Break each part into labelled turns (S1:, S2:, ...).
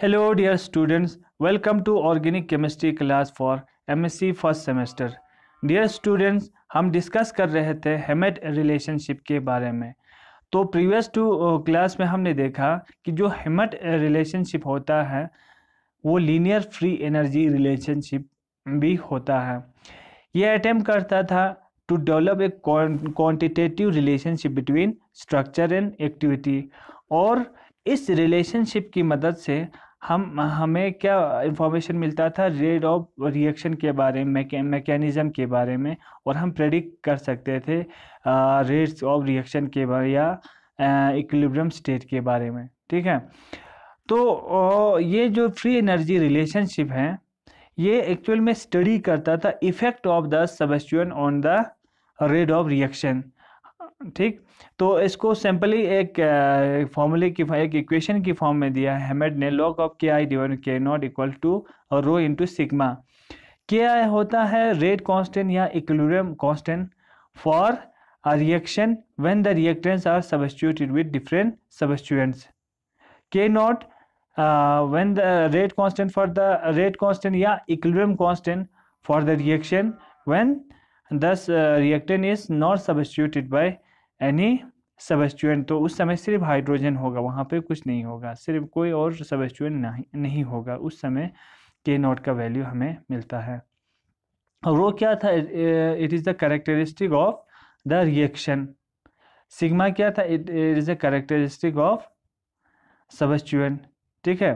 S1: Hello dear students, welcome to Organic Chemistry class for MSc first semester. Dear students, हम discuss कर रहे थे hamate relationship के बारे में। तो प्रीवियस टू क्लास में हमने देखा कि जो हेमेट रिलेशनशिप होता है वो लीनियर फ्री एनर्जी रिलेशनशिप भी होता है। ये अटेम्प्ट करता था to develop a quantitative relationship between structure and activity, और इस रिलेशनशिप की मदद से हमें क्या इंफॉर्मेशन मिलता था, रेट ऑफ रिएक्शन के बारे में, मैकेनिज्म के बारे में, और हम प्रेडिक्ट कर सकते थे रेट्स ऑफ रिएक्शन के बारे या इक्विलिब्रियम स्टेट के बारे में। ठीक है, तो ये जो फ्री एनर्जी रिलेशनशिप है ये एक्चुअल में स्टडी करता था effect of the substituent on the rate of reaction. ठीक, तो इसको सिंपली एक फॉर्मूले की एक इक्वेशन की फॉर्म में दिया है हेमेट ने। Log of K I divide K naught equal to rho into sigma. K I होता है रेट कांस्टेंट या equilibrium constant for a reaction when the reactants are substituted with different substituents. K naught when the rate constant for the rate constant या equilibrium constant for the reaction when thus reactant is not substituted by any substituent। तो उस समय सिर्फ hydrogen होगा, वहाँ पे कुछ नहीं होगा, सिर्फ कोई और सबस्टिट्यूएंट नहीं होगा। उस समय के नॉट का वैल्यू हमें मिलता है। और वो क्या था, it is the characteristic of the reaction. Sigma क्या था, it is the characteristic of substituent. ठीक है,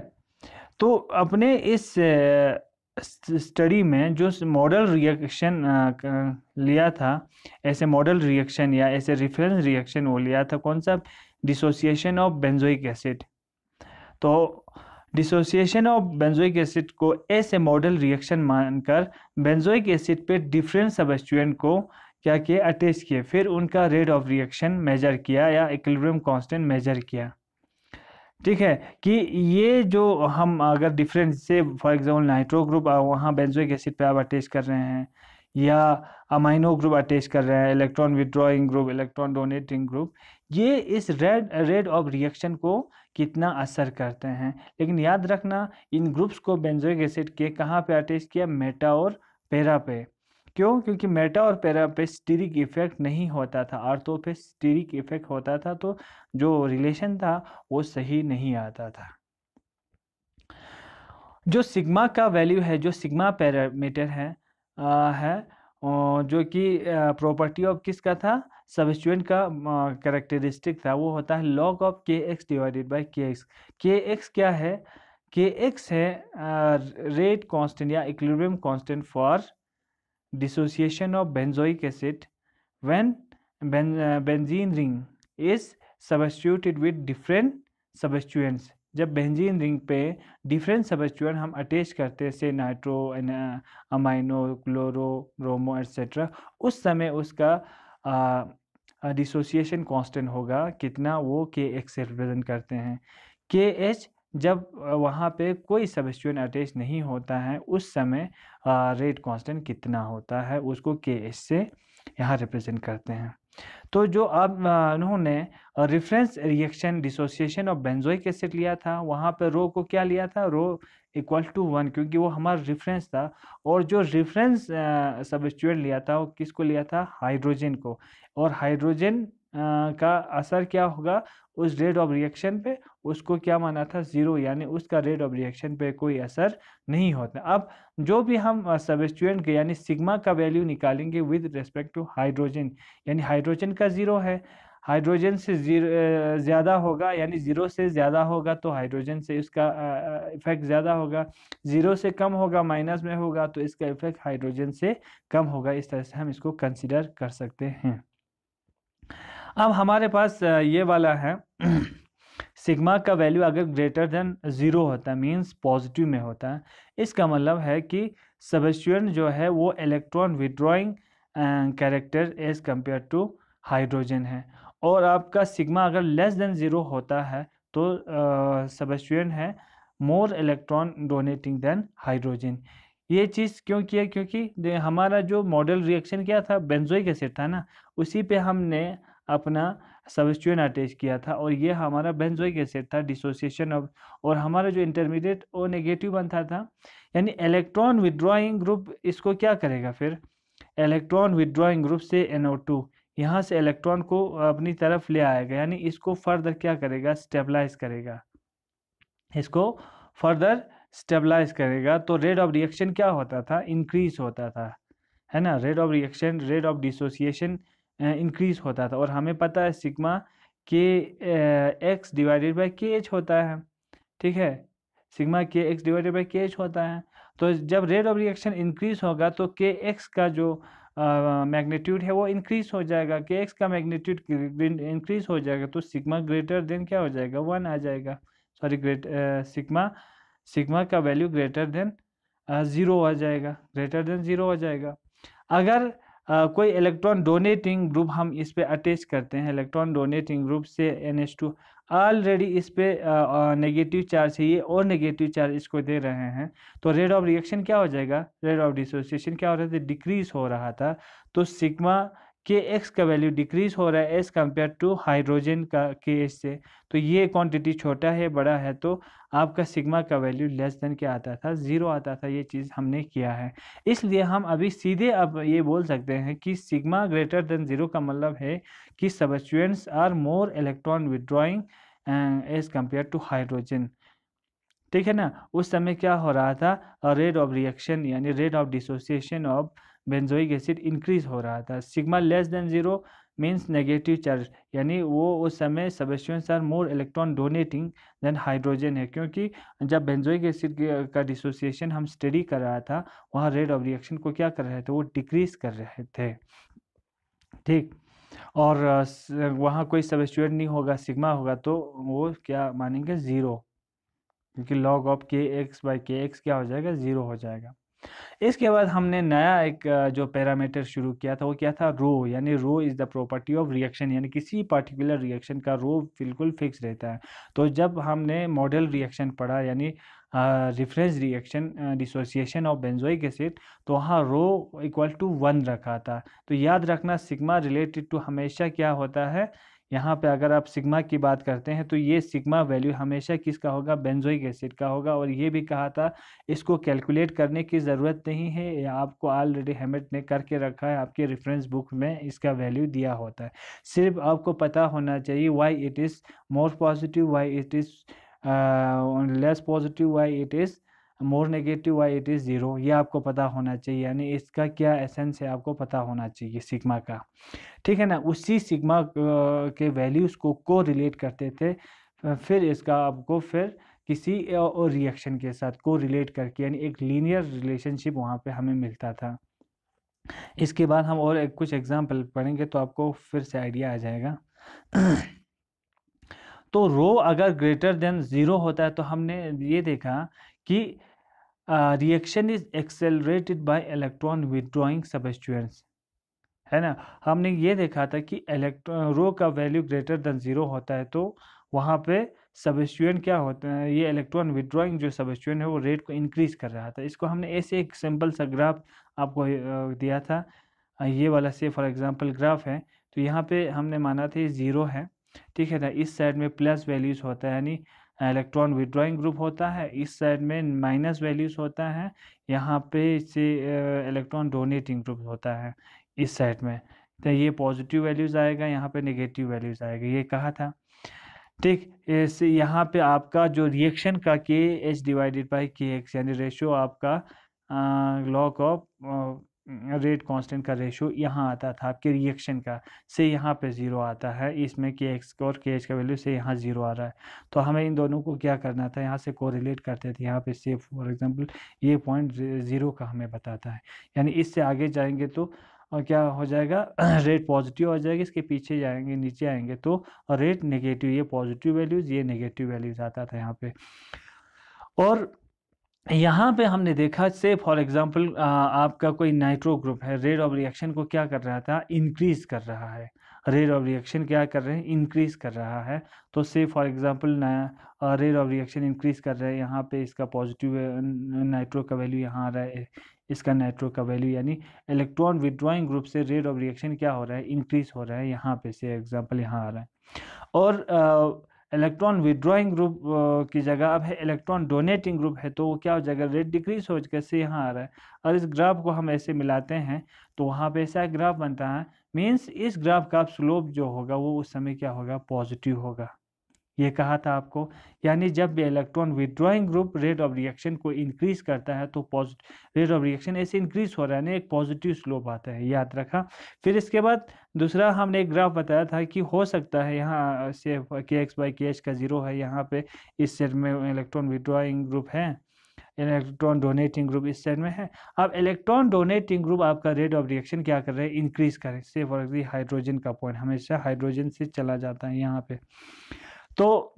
S1: तो अपने इस स्टडी में जो मॉडल रिएक्शन लिया था, ऐसे मॉडल रिएक्शन या ऐसे रेफरेंस रिएक्शन वो लिया था, कौन सा, डिसोसिएशन ऑफ बेंजोइक एसिड। तो डिसोसिएशन ऑफ बेंजोइक एसिड को ऐसे मॉडल रिएक्शन मानकर बेंजोइक एसिड पे डिफरेंट सबस्टिट्यूएंट को क्या किया, अटैच किए, फिर उनका रेट ऑफ रिएक्शन मेजर किया या इक्विलिब्रियम कांस्टेंट मेजर किया। ठीक है, कि ये जो हम अगर डिफरेंट से फॉर एग्जांपल नाइट्रो ग्रुप वहाँ बेंजोइक एसिड पे आप अटैच कर रहे हैं, या अमाइनो ग्रुप अटैच कर रहे हैं, electron withdrawing group, electron donating group, ये इस रेट ऑफ रिएक्शन को कितना असर करते हैं। लेकिन याद रखना, इन ग्रुप्स को बेंजोइक एसिड के कहाँ पे अटैच किया, मेटा और पैरा पे। क्यों? क्योंकि मेटा और पैरा पे स्टीरिक इफेक्ट नहीं होता था, आर्थो पे स्टीरिक इफेक्ट होता था, तो जो रिलेशन था वो सही नहीं आता था। जो सिग्मा का वैल्यू है, जो सिग्मा पैरामीटर है जो कि प्रॉपर्टी ऑफ किसका था, सबस्टिट्यूएंट का कैरेक्टरिस्टिक था, वो होता है लॉग ऑफ के एक्स डिवाइडेड बाई के एक्स। के एक्स क्या है, के एक्स है रेट कांस्टेंट या equilibrium constant for dissociation of benzoic acid when benzene ring is substituted with different substituents। जब बेंजीन रिंग पे डिफरेंट सबस्टिट्यूएंट हम अटैच करते हैं, से nitro, amino, chloro, bromo etcetera, उस समय उसका डिसोसिएशन कांस्टेंट होगा कितना, वो के एक्स से रिप्रेजेंट करते हैं। के एच जब वहाँ पे कोई सबस्टिट्यूएंट अटैच नहीं होता है, उस समय रेट कांस्टेंट कितना होता है, उसको के एच से यहाँ रिप्रेजेंट करते हैं। तो जो अब उन्होंने reference reaction dissociation of benzoic acid लिया था, वहाँ पे रो को क्या लिया था, रो इक्वल टू 1, क्योंकि वो हमारा रेफरेंस था। और जो रेफरेंस सबस्टिट्यूएंट लिया था वो किसको लिया था, हाइड्रोजन को। और हाइड्रोजन का असर क्या होगा उस रेट ऑफ रिएक्शन पे, उसको क्या माना था, 0, यानी उसका रेट ऑफ रिएक्शन पे कोई असर नहीं होता। अब जो भी हम सबस्टिट्यूएंट के यानी सिग्मा का वैल्यू निकालेंगे विद रिस्पेक्ट टू हाइड्रोजन, यानी हाइड्रोजन का 0 है, हाइड्रोजन से ज़्यादा होगा, यानी 0 से ज़्यादा होगा तो हाइड्रोजन से इसका इफेक्ट ज़्यादा होगा, 0 से कम होगा, माइनस में होगा, तो इसका इफेक्ट हाइड्रोजन से कम होगा। इस तरह से हम इसको कंसिडर कर सकते हैं। अब हमारे पास ये वाला है सिग्मा का वैल्यू अगर ग्रेटर देन 0 होता है, मींस पॉजिटिव में होता है, इसका मतलब है कि सबस्टिट्यूएंट जो है वो electron withdrawing character as compare to hydrogen है। और आपका सिग्मा अगर लेस देन 0 होता है तो सबस्टिट्यूएंट है more electron donating than hydrogen. ये चीज़ क्यों किया, क्योंकि हमारा जो मॉडल रिएक्शन क्या था, बेंजोइक एसिड था ना, उसी पे हमने अपना सबस्टिट्यूएंट अटैच किया था और ये हमारा बेंजोइक एसिड था, डिसोसिएशन ऑफ, और हमारा जो इंटरमीडिएट वो नेगेटिव बनता था। यानी इलेक्ट्रॉन विड्रॉइंग ग्रुप इसको क्या करेगा, फिर इलेक्ट्रॉन विड्रॉइंग ग्रुप से NO2 यहाँ से इलेक्ट्रॉन को अपनी तरफ ले आएगा, यानी इसको फर्दर क्या करेगा, स्टेबलाइज करेगा, इसको फर्दर स्टेबलाइज करेगा। तो रेट ऑफ रिएक्शन क्या होता था, इंक्रीज होता था, है ना। Rate of reaction, rate of dissociation increase होता था। और हमें पता है सिग्मा के एक्स डिवाइडेड बाई के एच होता है, ठीक है, सिग्मा के एक्स डिवाइडेड बाई के एच होता है। तो जब रेट ऑफ रिएक्शन इंक्रीज होगा तो के एक्स का जो मैग्नीट्यूड है वो इंक्रीज हो जाएगा, के एक्स का मैग्नीट्यूड इंक्रीज हो जाएगा, तो सिग्मा ग्रेटर देन क्या हो जाएगा, 1 आ जाएगा, सॉरी सिग्मा का वैल्यू ग्रेटर देन 0 आ जाएगा, ग्रेटर देन 0 हो जाएगा। अगर कोई इलेक्ट्रॉन डोनेटिंग ग्रुप हम इस पे अटैच करते हैं, इलेक्ट्रॉन डोनेटिंग ग्रुप से NH2 ऑलरेडी इस पे नेगेटिव चार्ज है, ये और नेगेटिव चार्ज इसको दे रहे हैं, तो रेट ऑफ रिएक्शन क्या हो जाएगा, रेट ऑफ डिसोसिएशन क्या हो रहा था, डिक्रीज हो रहा था। तो सिग्मा के एक्स का वैल्यू डिक्रीज हो रहा है एज कम्पेयर टू हाइड्रोजन का के एच से। तो ये क्वांटिटी छोटा है बड़ा है तो आपका सिग्मा का वैल्यू लेस देन क्या आता था, 0 आता था। ये चीज़ हमने किया है, इसलिए हम अभी सीधे अब ये बोल सकते हैं कि सिग्मा ग्रेटर देन 0 का मतलब है कि substituents are more electron withdrawing as compare to hydrogen, ठीक है ना। उस समय क्या हो रहा था, रेट ऑफ रिएक्शन यानी rate of dissociation of benzoic acid increase हो रहा था। Sigma less than 0 means negative charge, यानी वो उस समय substituents are more electron donating than hydrogen है, क्योंकि जब बेंजोइक एसिड का डिसोसिएशन हम स्टडी कर रहा था वहाँ रेट ऑफ रिएक्शन को क्या कर रहे थे, वो डिक्रीज कर रहे थे, ठीक। और वहाँ कोई सबस्टिट्यूएंट नहीं होगा, सिग्मा होगा तो वो क्या मानेंगे, 0, क्योंकि लॉग ऑफ के एक्स बाई के एक्स क्या हो जाएगा, 0 हो जाएगा। इसके बाद हमने नया एक जो पैरामीटर शुरू किया था वो क्या था, रो, यानी rho is the property of reaction, यानी किसी पार्टिकुलर रिएक्शन का रो बिल्कुल फिक्स रहता है। तो जब हमने मॉडल रिएक्शन पढ़ा यानी reference reaction dissociation of benzoic acid, तो वहाँ रो इक्वल टू 1 रखा था। तो याद रखना सिग्मा रिलेटेड टू हमेशा क्या होता है, यहाँ पे अगर आप सिग्मा की बात करते हैं तो ये सिग्मा वैल्यू हमेशा किसका होगा, बेंजोइक एसिड का होगा। और ये भी कहा था इसको कैलकुलेट करने की ज़रूरत नहीं है, ये आपको ऑलरेडी हेमेट ने करके रखा है, आपके रेफरेंस बुक में इसका वैल्यू दिया होता है। सिर्फ आपको पता होना चाहिए why it is more positive, why it is less positive, why it is more negative, why it is 0, ये आपको पता होना चाहिए, यानी इसका क्या एसेंस है आपको पता होना चाहिए सिग्मा का, ठीक है ना। उसी सिग्मा के वैल्यूज़ को रिलेट करते थे, फिर इसका आपको फिर किसी और रिएक्शन के साथ को रिलेट करके, यानी एक लीनियर रिलेशनशिप वहाँ पे हमें मिलता था। इसके बाद हम और कुछ एग्जाम्पल पढ़ेंगे तो आपको फिर से आइडिया आ जाएगा। तो रो अगर ग्रेटर देन 0 होता है तो हमने ये देखा कि reaction is accelerated by electron withdrawing substituents, है ना। हमने ये देखा था कि इलेक्ट्रॉन रो का वैल्यू ग्रेटर देन 0 होता है तो वहाँ पे सबस्टिट्यूएंट क्या होता है, ये इलेक्ट्रॉन विदड्रॉइंग जो सबस्टिट्यूएंट है वो रेट को इंक्रीज कर रहा था। इसको हमने ऐसे एक सिंपल सा ग्राफ आपको दिया था, ये वाला से फॉर एग्जांपल ग्राफ है। तो यहाँ पे हमने माना था ये 0 है, ठीक है ना। इस साइड में प्लस वैल्यूज़ होता है यानी इलेक्ट्रॉन विदड्रॉइंग ग्रुप होता है, इस साइड में माइनस वैल्यूज़ होता है, यहाँ पे से इलेक्ट्रॉन डोनेटिंग ग्रुप होता है इस साइड में। तो ये पॉजिटिव वैल्यूज़ आएगा, यहाँ पे नेगेटिव वैल्यूज़ आएगा, ये कहा था, ठीक। ऐसे यहाँ पे आपका जो रिएक्शन का के एच डिवाइडेड बाई के एक्स यानी रेशियो आपका लॉग ऑफ रेट कांस्टेंट का रेशियो यहाँ आता था आपके रिएक्शन का, से यहाँ पे 0 आता है, इसमें के एक्स और के एच का वैल्यू से यहाँ 0 आ रहा है। तो हमें इन दोनों को क्या करना था, यहाँ से कोरिलेट करते थे, यहाँ पे से फॉर एग्जांपल ये पॉइंट 0 का हमें बताता है, यानी इससे आगे जाएंगे तो और क्या हो जाएगा रेट पॉजिटिव हो जाएगी, इसके पीछे जाएंगे नीचे आएंगे तो रेट नेगेटिव, ये पॉजिटिव वैल्यूज़ ये नेगेटिव वैल्यूज़ आता था यहाँ पे। और यहाँ पे हमने देखा से फॉर एग्जांपल आपका कोई नाइट्रो ग्रुप है, रेट ऑफ रिएक्शन को क्या कर रहा था, इंक्रीज कर रहा है, रेट ऑफ रिएक्शन क्या कर रहे हैं, इंक्रीज कर रहा है। तो से फॉर एग्जांपल नया रेट ऑफ रिएक्शन इंक्रीज कर रहा है, यहाँ पे इसका पॉजिटिव नाइट्रो का वैल्यू यहाँ आ रहा है, इसका नाइट्रो का वैल्यू, यानी इलेक्ट्रॉन विदड्रॉइंग ग्रुप से रेट ऑफ रिएक्शन क्या हो रहा है, इंक्रीज हो रहा है, यहाँ पे से एग्जाम्पल यहाँ आ रहा है। और इलेक्ट्रॉन विड्रॉइंग ग्रुप की जगह अब है इलेक्ट्रॉन डोनेटिंग ग्रुप है, तो वो क्या हो जाएगा, रेट डिक्रीज हो कैसे यहाँ आ रहा है। और इस ग्राफ को हम ऐसे मिलाते हैं तो वहाँ पे ऐसा ग्राफ बनता है, मीन्स इस ग्राफ का स्लोप जो होगा वो उस समय क्या होगा, पॉजिटिव होगा। ये कहा था आपको, यानी जब भी electron withdrawing group rate of reaction को इंक्रीज करता है तो रेट ऑफ रिएक्शन ऐसे इंक्रीज हो रहा है ना, एक पॉजिटिव स्लोप आता है, याद रखा। फिर इसके बाद दूसरा हमने एक ग्राफ बताया था कि हो सकता है यहाँ से के एक्स बाई के एच का जीरो है, यहाँ पे इस सेट में इलेक्ट्रॉन विड्रॉइंग ग्रुप है, इलेक्ट्रॉन डोनेटिंग ग्रुप इस साइड में है। अब इलेक्ट्रॉन डोनेटिंग ग्रुप आपका रेट ऑफ रिएक्शन क्या कर रहे हैं, इंक्रीज करे। से फॉर एग्जाम्पल हाइड्रोजन का पॉइंट हमेशा हाइड्रोजन से चला जाता है यहाँ पे, तो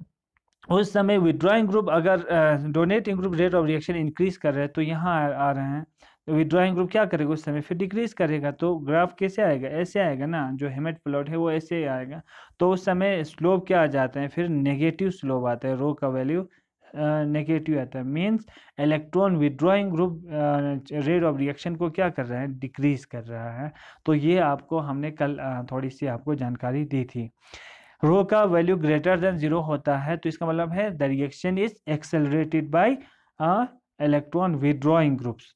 S1: उस समय विड्रॉइंग ग्रुप अगर donating group rate of reaction increase कर रहे हैं तो यहाँ आ रहे हैं, तो विड्रॉइंग ग्रुप क्या करेगा उस समय, फिर डिक्रीज करेगा। तो ग्राफ कैसे आएगा, ऐसे आएगा ना, जो हेमेट प्लॉट है वो ऐसे आएगा। तो उस समय स्लोप क्या आ जाते हैं, फिर नेगेटिव स्लोप आता है, रो का वैल्यू नेगेटिव आता है। Means electron withdrawing group rate of reaction को क्या कर रहा है, डिक्रीज कर रहा है। तो ये आपको हमने कल थोड़ी सी आपको जानकारी दी थी। रो का वैल्यू ग्रेटर देन जीरो होता है तो इसका मतलब है the reaction is accelerated by electron withdrawing groups.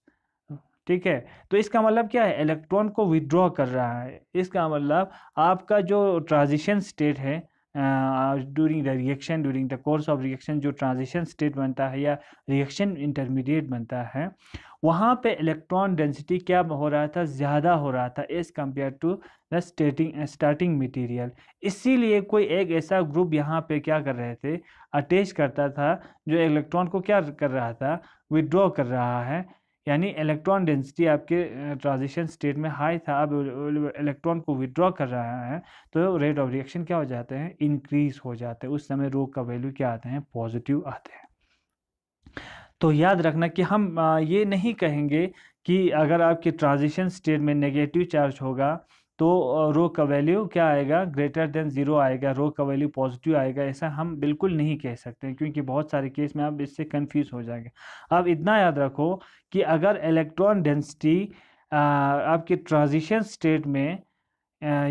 S1: ठीक है, तो इसका मतलब क्या है, इलेक्ट्रॉन को विड्रॉ कर रहा है। इसका मतलब आपका जो ट्रांजिशन स्टेट है during the reaction, during the course of reaction जो ट्रांजिशन स्टेट बनता है या रिएक्शन इंटरमीडिएट बनता है, वहाँ पे इलेक्ट्रॉन डेंसिटी क्या हो रहा था, ज़्यादा हो रहा था as compare to the starting material. इसीलिए कोई एक ऐसा ग्रुप यहाँ पे क्या कर रहे थे, अटैच करता था, जो इलेक्ट्रॉन को क्या कर रहा था, विड्रॉ कर रहा है। यानी इलेक्ट्रॉन डेंसिटी आपके ट्रांजिशन स्टेट में हाई था, अब इलेक्ट्रॉन को विड्रॉ कर रहा है तो रेट ऑफ रिएक्शन क्या हो जाते हैं, इंक्रीज हो जाते हैं। उस समय रो का वैल्यू क्या आते हैं, पॉजिटिव आते हैं। तो याद रखना कि हम ये नहीं कहेंगे कि अगर आपके ट्रांजिशन स्टेट में नेगेटिव चार्ज होगा तो रो का वैल्यू क्या आएगा, ग्रेटर देन जीरो आएगा, रो का वैल्यू पॉजिटिव आएगा, ऐसा हम बिल्कुल नहीं कह सकते, क्योंकि बहुत सारे केस में आप इससे कंफ्यूज हो जाएंगे। अब इतना याद रखो कि अगर इलेक्ट्रॉन डेंसिटी आपके ट्रांजिशन स्टेट में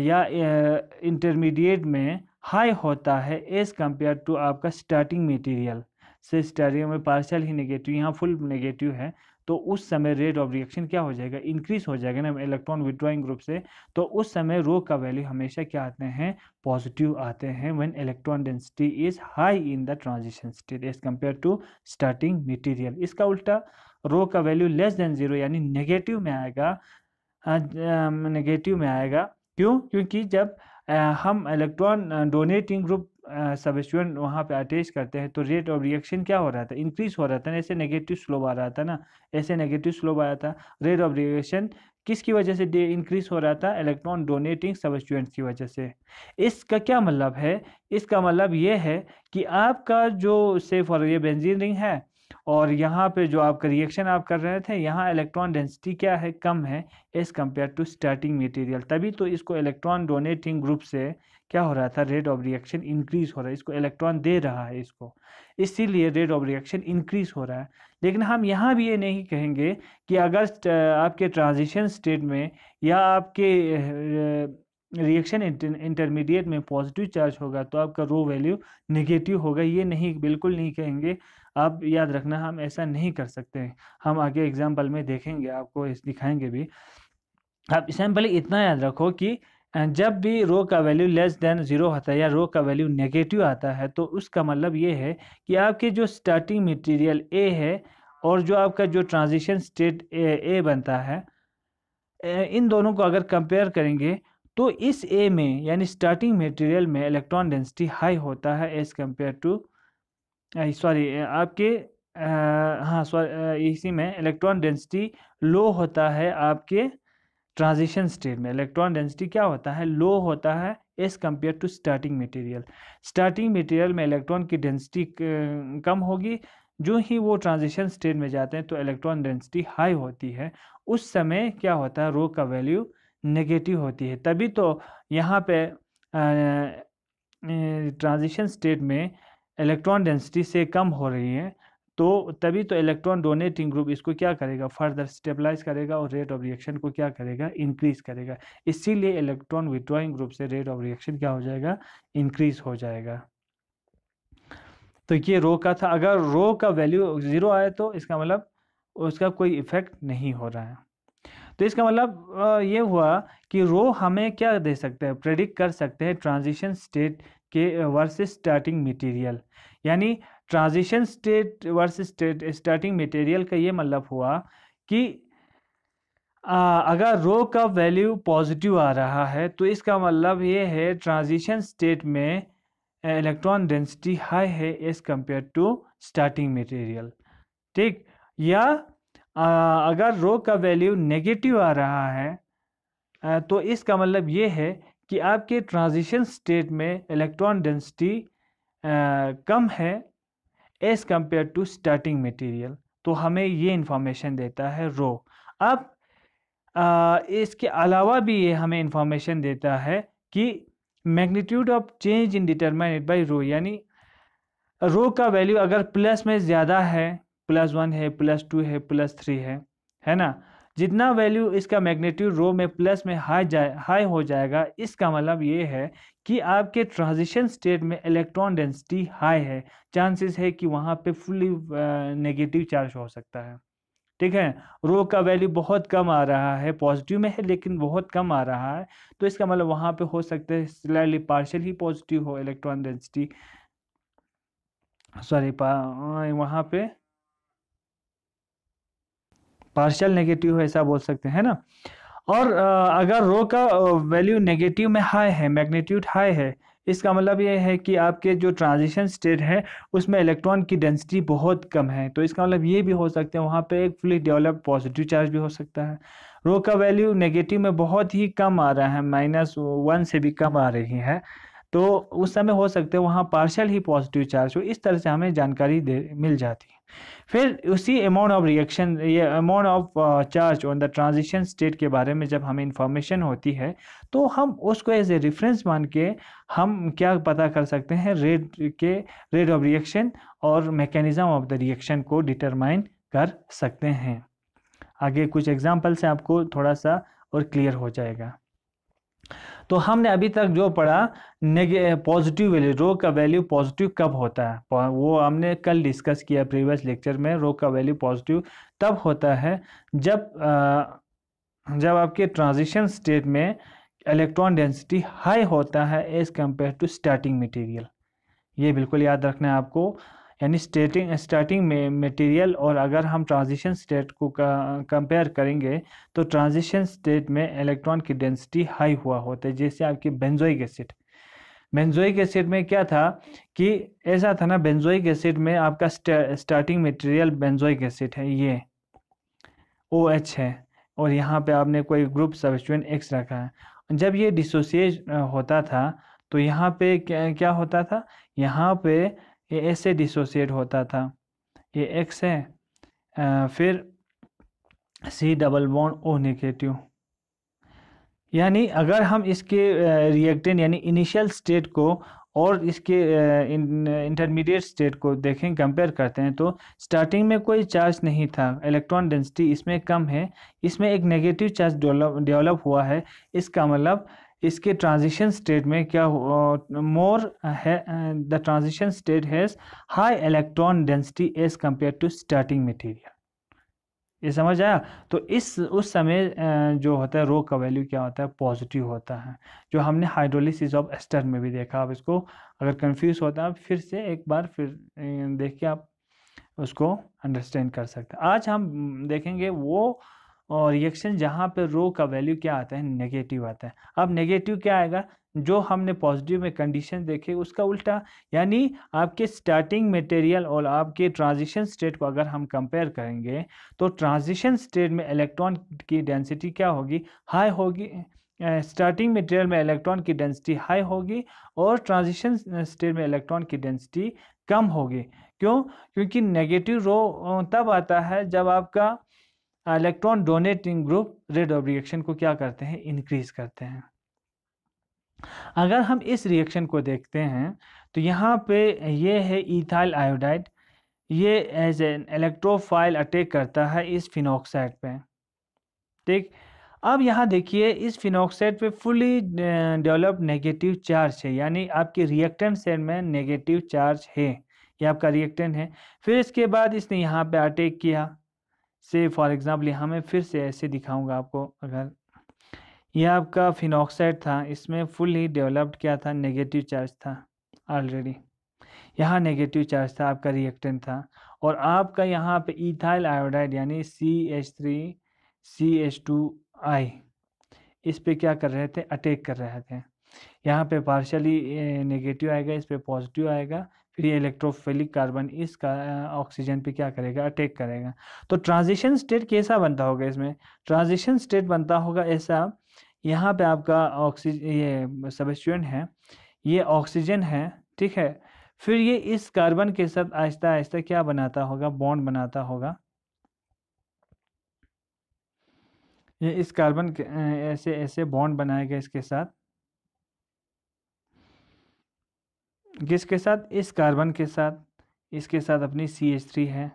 S1: या इंटरमीडिएट में हाई होता है एज कंपेयर टू आपका स्टार्टिंग मटेरियल से, स्टार्टिंग में पार्शियल ही नेगेटिव, यहाँ फुल नेगेटिव है, तो उस समय रेट ऑफ रिएक्शन क्या हो जाएगा, इंक्रीज हो जाएगा ना इलेक्ट्रॉन विड्रॉइंग ग्रुप से। तो उस समय रो का वैल्यू हमेशा क्या आते हैं, पॉजिटिव आते हैं, when electron density is high in the transition state as compare to starting material. इसका उल्टा रो का वैल्यू लेस देन जीरो यानी नेगेटिव में आएगा, नेगेटिव में आएगा। क्यों, क्योंकि जब हम इलेक्ट्रॉन डोनेटिंग ग्रुप सबस्टिट्यूएंट वहाँ पे अटैच करते हैं तो रेट ऑफ रिएक्शन क्या हो रहा था, इंक्रीज हो रहा था ना, ऐसे नेगेटिव स्लोप आ रहा था ना, ऐसे नेगेटिव स्लोप आया था। रेट ऑफ रिएक्शन किसकी वजह से इंक्रीज हो रहा था, इलेक्ट्रॉन डोनेटिंग सबस्टिट्यूएंट्स की वजह से। इसका क्या मतलब है, इसका मतलब ये है कि आपका जो से फॉर ये बेंजीन रिंग है और यहाँ पे जो आपका रिएक्शन आप कर रहे थे, यहाँ इलेक्ट्रॉन डेंसिटी क्या है, कम है as compare to starting material, तभी तो इसको इलेक्ट्रॉन डोनेटिंग ग्रुप से क्या हो रहा था, रेट ऑफ रिएक्शन इंक्रीज हो रहा है, इसको इलेक्ट्रॉन दे रहा है इसको, इसीलिए रेट ऑफ रिएक्शन इंक्रीज हो रहा है। लेकिन हम यहाँ भी ये नहीं कहेंगे कि अगर आपके ट्रांजिशन स्टेट में या आपके रिएक्शन इंटरमीडिएट में पॉजिटिव चार्ज होगा तो आपका रो वैल्यू नेगेटिव होगा, ये नहीं, बिल्कुल नहीं कहेंगे। आप याद रखना हम ऐसा नहीं कर सकते, हम आगे एग्जाम्पल में देखेंगे, आपको इस दिखाएंगे भी। आप सिंपली इतना याद रखो कि जब भी रो का वैल्यू लेस देन जीरो होता है या रो का वैल्यू नेगेटिव आता है तो उसका मतलब ये है कि आपके जो स्टार्टिंग मटेरियल ए है और जो आपका जो ट्रांजिशन स्टेट ए बनता है, इन दोनों को अगर कंपेयर करेंगे तो इस ए में यानी स्टार्टिंग मटेरियल में इलेक्ट्रॉन डेंसिटी हाई होता है एज कंपेयर टू, सॉरी आपके हाँ सॉरी इसी में इलेक्ट्रॉन डेंसिटी लो होता है आपके ट्रांजिशन स्टेट में, इलेक्ट्रॉन डेंसिटी क्या होता है, लो होता है as compare to starting material. Starting material में इलेक्ट्रॉन की डेंसिटी कम होगी, जो ही वो ट्रांजिशन स्टेट में जाते हैं तो इलेक्ट्रॉन डेंसिटी हाई होती है, उस समय क्या होता है, रो का वैल्यू नेगेटिव होती है। तभी तो यहाँ पे ट्रांजिशन स्टेट में इलेक्ट्रॉन डेंसिटी से कम हो रही है तो तभी तो इलेक्ट्रॉन डोनेटिंग ग्रुप इसको क्या करेगा, फर्दर स्टेबलाइज करेगा और रेट ऑफ रिएक्शन को क्या करेगा, इंक्रीज करेगा। इसीलिए इलेक्ट्रॉन विड्रॉइंग ग्रुप से रेट ऑफ रिएक्शन क्या हो जाएगा, इंक्रीज हो जाएगा। तो ये रो का था। अगर रो का वैल्यू 0 आए तो इसका मतलब उसका कोई इफेक्ट नहीं हो रहा है। तो इसका मतलब ये हुआ कि रो हमें क्या दे सकते हैं, प्रेडिक्ट कर सकते हैं ट्रांजिशन स्टेट के वर्सेस स्टार्टिंग मटेरियल। यानी transition state versus starting material का ये मतलब हुआ कि अगर रो का वैल्यू पॉजिटिव आ रहा है तो इसका मतलब ये है ट्रांजिशन स्टेट में इलेक्ट्रॉन डेंसिटी हाई है as compare to starting material, ठीक। या अगर रो का वैल्यू नेगेटिव आ रहा है तो इसका मतलब ये है कि आपके ट्रांजिशन स्टेट में इलेक्ट्रॉन डेंसिटी कम है as compare to starting material. तो हमें ये इंफॉर्मेशन देता है रो। अब इसके अलावा भी ये हमें इंफॉर्मेशन देता है कि magnitude of change in determined by rho, यानी रो का वैल्यू अगर प्लस में ज़्यादा है, +1 है, +2 है, +3 है ना, जितना वैल्यू इसका मैग्नीट्यूड रो में प्लस में हाई हो जाएगा, इसका मतलब ये है कि आपके ट्रांजिशन स्टेट में इलेक्ट्रॉन डेंसिटी हाई है, चांसेस है कि वहाँ पे फुली नेगेटिव चार्ज हो सकता है, ठीक है। रो का वैल्यू बहुत कम आ रहा है, पॉजिटिव में है लेकिन बहुत कम आ रहा है, तो इसका मतलब वहाँ पे हो सकता है स्लाइटली पार्शियल ही पॉजिटिव हो इलेक्ट्रॉन डेंसिटी, सॉरी वहाँ पे पार्शियल नेगेटिव है, ऐसा बोल सकते हैं ना। और अगर रो का वैल्यू नेगेटिव में हाई है, मैग्नीट्यूड हाई है, इसका मतलब ये है कि आपके जो ट्रांजिशन स्टेट है उसमें इलेक्ट्रॉन की डेंसिटी बहुत कम है, तो इसका मतलब ये भी हो सकता है वहाँ पे एक फुली डेवलप्ड पॉजिटिव चार्ज भी हो सकता है। रो का वैल्यू नेगेटिव में बहुत ही कम आ रहा है, -1 से भी कम आ रही है, तो उस समय हो सकता है वहाँ पार्शियल ही पॉजिटिव चार्ज हो। इस तरह से हमें जानकारी मिल जाती है। फिर उसी अमाउंट ऑफ रिएक्शन, ये amount of charge on the transition state के बारे में जब हमें इंफॉर्मेशन होती है तो हम उसको एज ए रेफरेंस मान के हम क्या पता कर सकते हैं, रेट ऑफ रिएक्शन और मैकेनिज्म ऑफ द रिएक्शन को डिटरमाइन कर सकते हैं। आगे कुछ एग्जांपल से आपको थोड़ा सा और क्लियर हो जाएगा। तो हमने अभी तक जो पढ़ा पॉजिटिव वैल्यू, रो का वैल्यू पॉजिटिव कब होता है, वो हमने कल डिस्कस किया प्रीवियस लेक्चर में। रो का वैल्यू पॉजिटिव तब होता है जब आपके ट्रांजिशन स्टेट में इलेक्ट्रॉन डेंसिटी हाई होता है as compare to starting material. ये बिल्कुल याद रखना है आपको, यानी स्टार्टिंग में मटेरियल और अगर हम ट्रांजिशन स्टेट को कंपेयर करेंगे तो ट्रांजिशन स्टेट में इलेक्ट्रॉन की डेंसिटी हाई हुआ होता है। जैसे आपके बेंजोइक एसिड में क्या था कि ऐसा था ना, बेंजोइक एसिड में आपका स्टार्टिंग मटेरियल बेंजोइक एसिड है, ये OH है, और यहाँ पे आपने कोई ग्रुप सब्स्टिट्यूएंट X रखा है। जब ये डिसोसिएट होता था तो यहाँ पे क्या होता था, यहाँ पे ये ऐसे डिसोसिएट होता था, ये X है, फिर C double bond O negative. यानी अगर हम इसके रिएक्टेंट यानी इनिशियल स्टेट को और इसके इंटरमीडिएट स्टेट को देखें, कंपेयर करते हैं, तो स्टार्टिंग में कोई चार्ज नहीं था, इलेक्ट्रॉन डेंसिटी इसमें कम है, इसमें एक नेगेटिव चार्ज डेवलप हुआ है। इसका मतलब इसके ट्रांजिशन स्टेट में क्या मोर है, the transition state has high electron density as compare to starting material. ये समझ आया। तो उस समय जो होता है रो का वैल्यू क्या होता है, पॉजिटिव होता है, जो हमने हाइड्रोलिसिस ऑफ एस्टर में भी देखा। आप इसको अगर कंफ्यूज होता है फिर से एक बार फिर देख के आप उसको अंडरस्टैंड कर सकते हैं। आज हम देखेंगे वो रिएक्शन जहाँ पे रो का वैल्यू क्या आता है, नेगेटिव आता है। अब नेगेटिव क्या आएगा, जो हमने पॉजिटिव में कंडीशन देखे उसका उल्टा, यानी आपके स्टार्टिंग मटेरियल और आपके ट्रांजिशन स्टेट को अगर हम कंपेयर करेंगे तो ट्रांजिशन स्टेट में इलेक्ट्रॉन की डेंसिटी क्या होगी, हाई होगी। स्टार्टिंग मटेरियल में इलेक्ट्रॉन की डेंसिटी हाई होगी और ट्रांजिशन स्टेट में इलेक्ट्रॉन की डेंसिटी कम होगी। क्यों? क्योंकि नेगेटिव रो तब आता है जब आपका electron donating group rate of reaction को क्या करते हैं, इंक्रीज करते हैं। अगर हम इस रिएक्शन को देखते हैं तो यहाँ पे ये है इथाइल आयोडाइड, ये एज एन इलेक्ट्रोफाइल अटैक करता है इस फिनॉक्साइड पे। ठीक, अब यहाँ देखिए इस फिनॉक्साइड पे फुली डेवलप नेगेटिव चार्ज है, यानी आपके रिएक्टेंट सेल में नेगेटिव चार्ज है, ये आपका रिएक्टेंट है। फिर इसके बाद इसने यहाँ पे अटैक किया, से फॉर एग्जांपल यहाँ मैं फिर से ऐसे दिखाऊंगा आपको। अगर ये आपका फिनॉक्साइड था, इसमें फुली डेवलप्ड क्या था, नेगेटिव चार्ज था ऑलरेडी, यहाँ नेगेटिव चार्ज था, आपका रिएक्टेंट था। और आपका यहाँ पे इथाइल आयोडाइड यानी CH3CH2I इस पे क्या कर रहे थे, अटैक कर रहे थे। यहाँ पे पार्शली नेगेटिव आएगा, इस पे पॉजिटिव आएगा, फिर ये इलेक्ट्रोफिलिक कार्बन इस का ऑक्सीजन पे क्या करेगा, अटैक करेगा। तो ट्रांजिशन स्टेट कैसा बनता होगा इसमें, ट्रांजिशन स्टेट बनता होगा ऐसा, यहाँ पे आपका ऑक्सीजन, ये सब्स्टिट्यूएंट है, ये ऑक्सीजन है, ठीक है। फिर ये इस कार्बन के साथ आहिस्ता आहिस्ता क्या बनाता होगा, बॉन्ड बनाता होगा। ये इस कार्बन के ऐसे ऐसे बॉन्ड बनाएगा इसके साथ, किसके साथ, इस कार्बन के साथ, इसके साथ अपनी CH3 है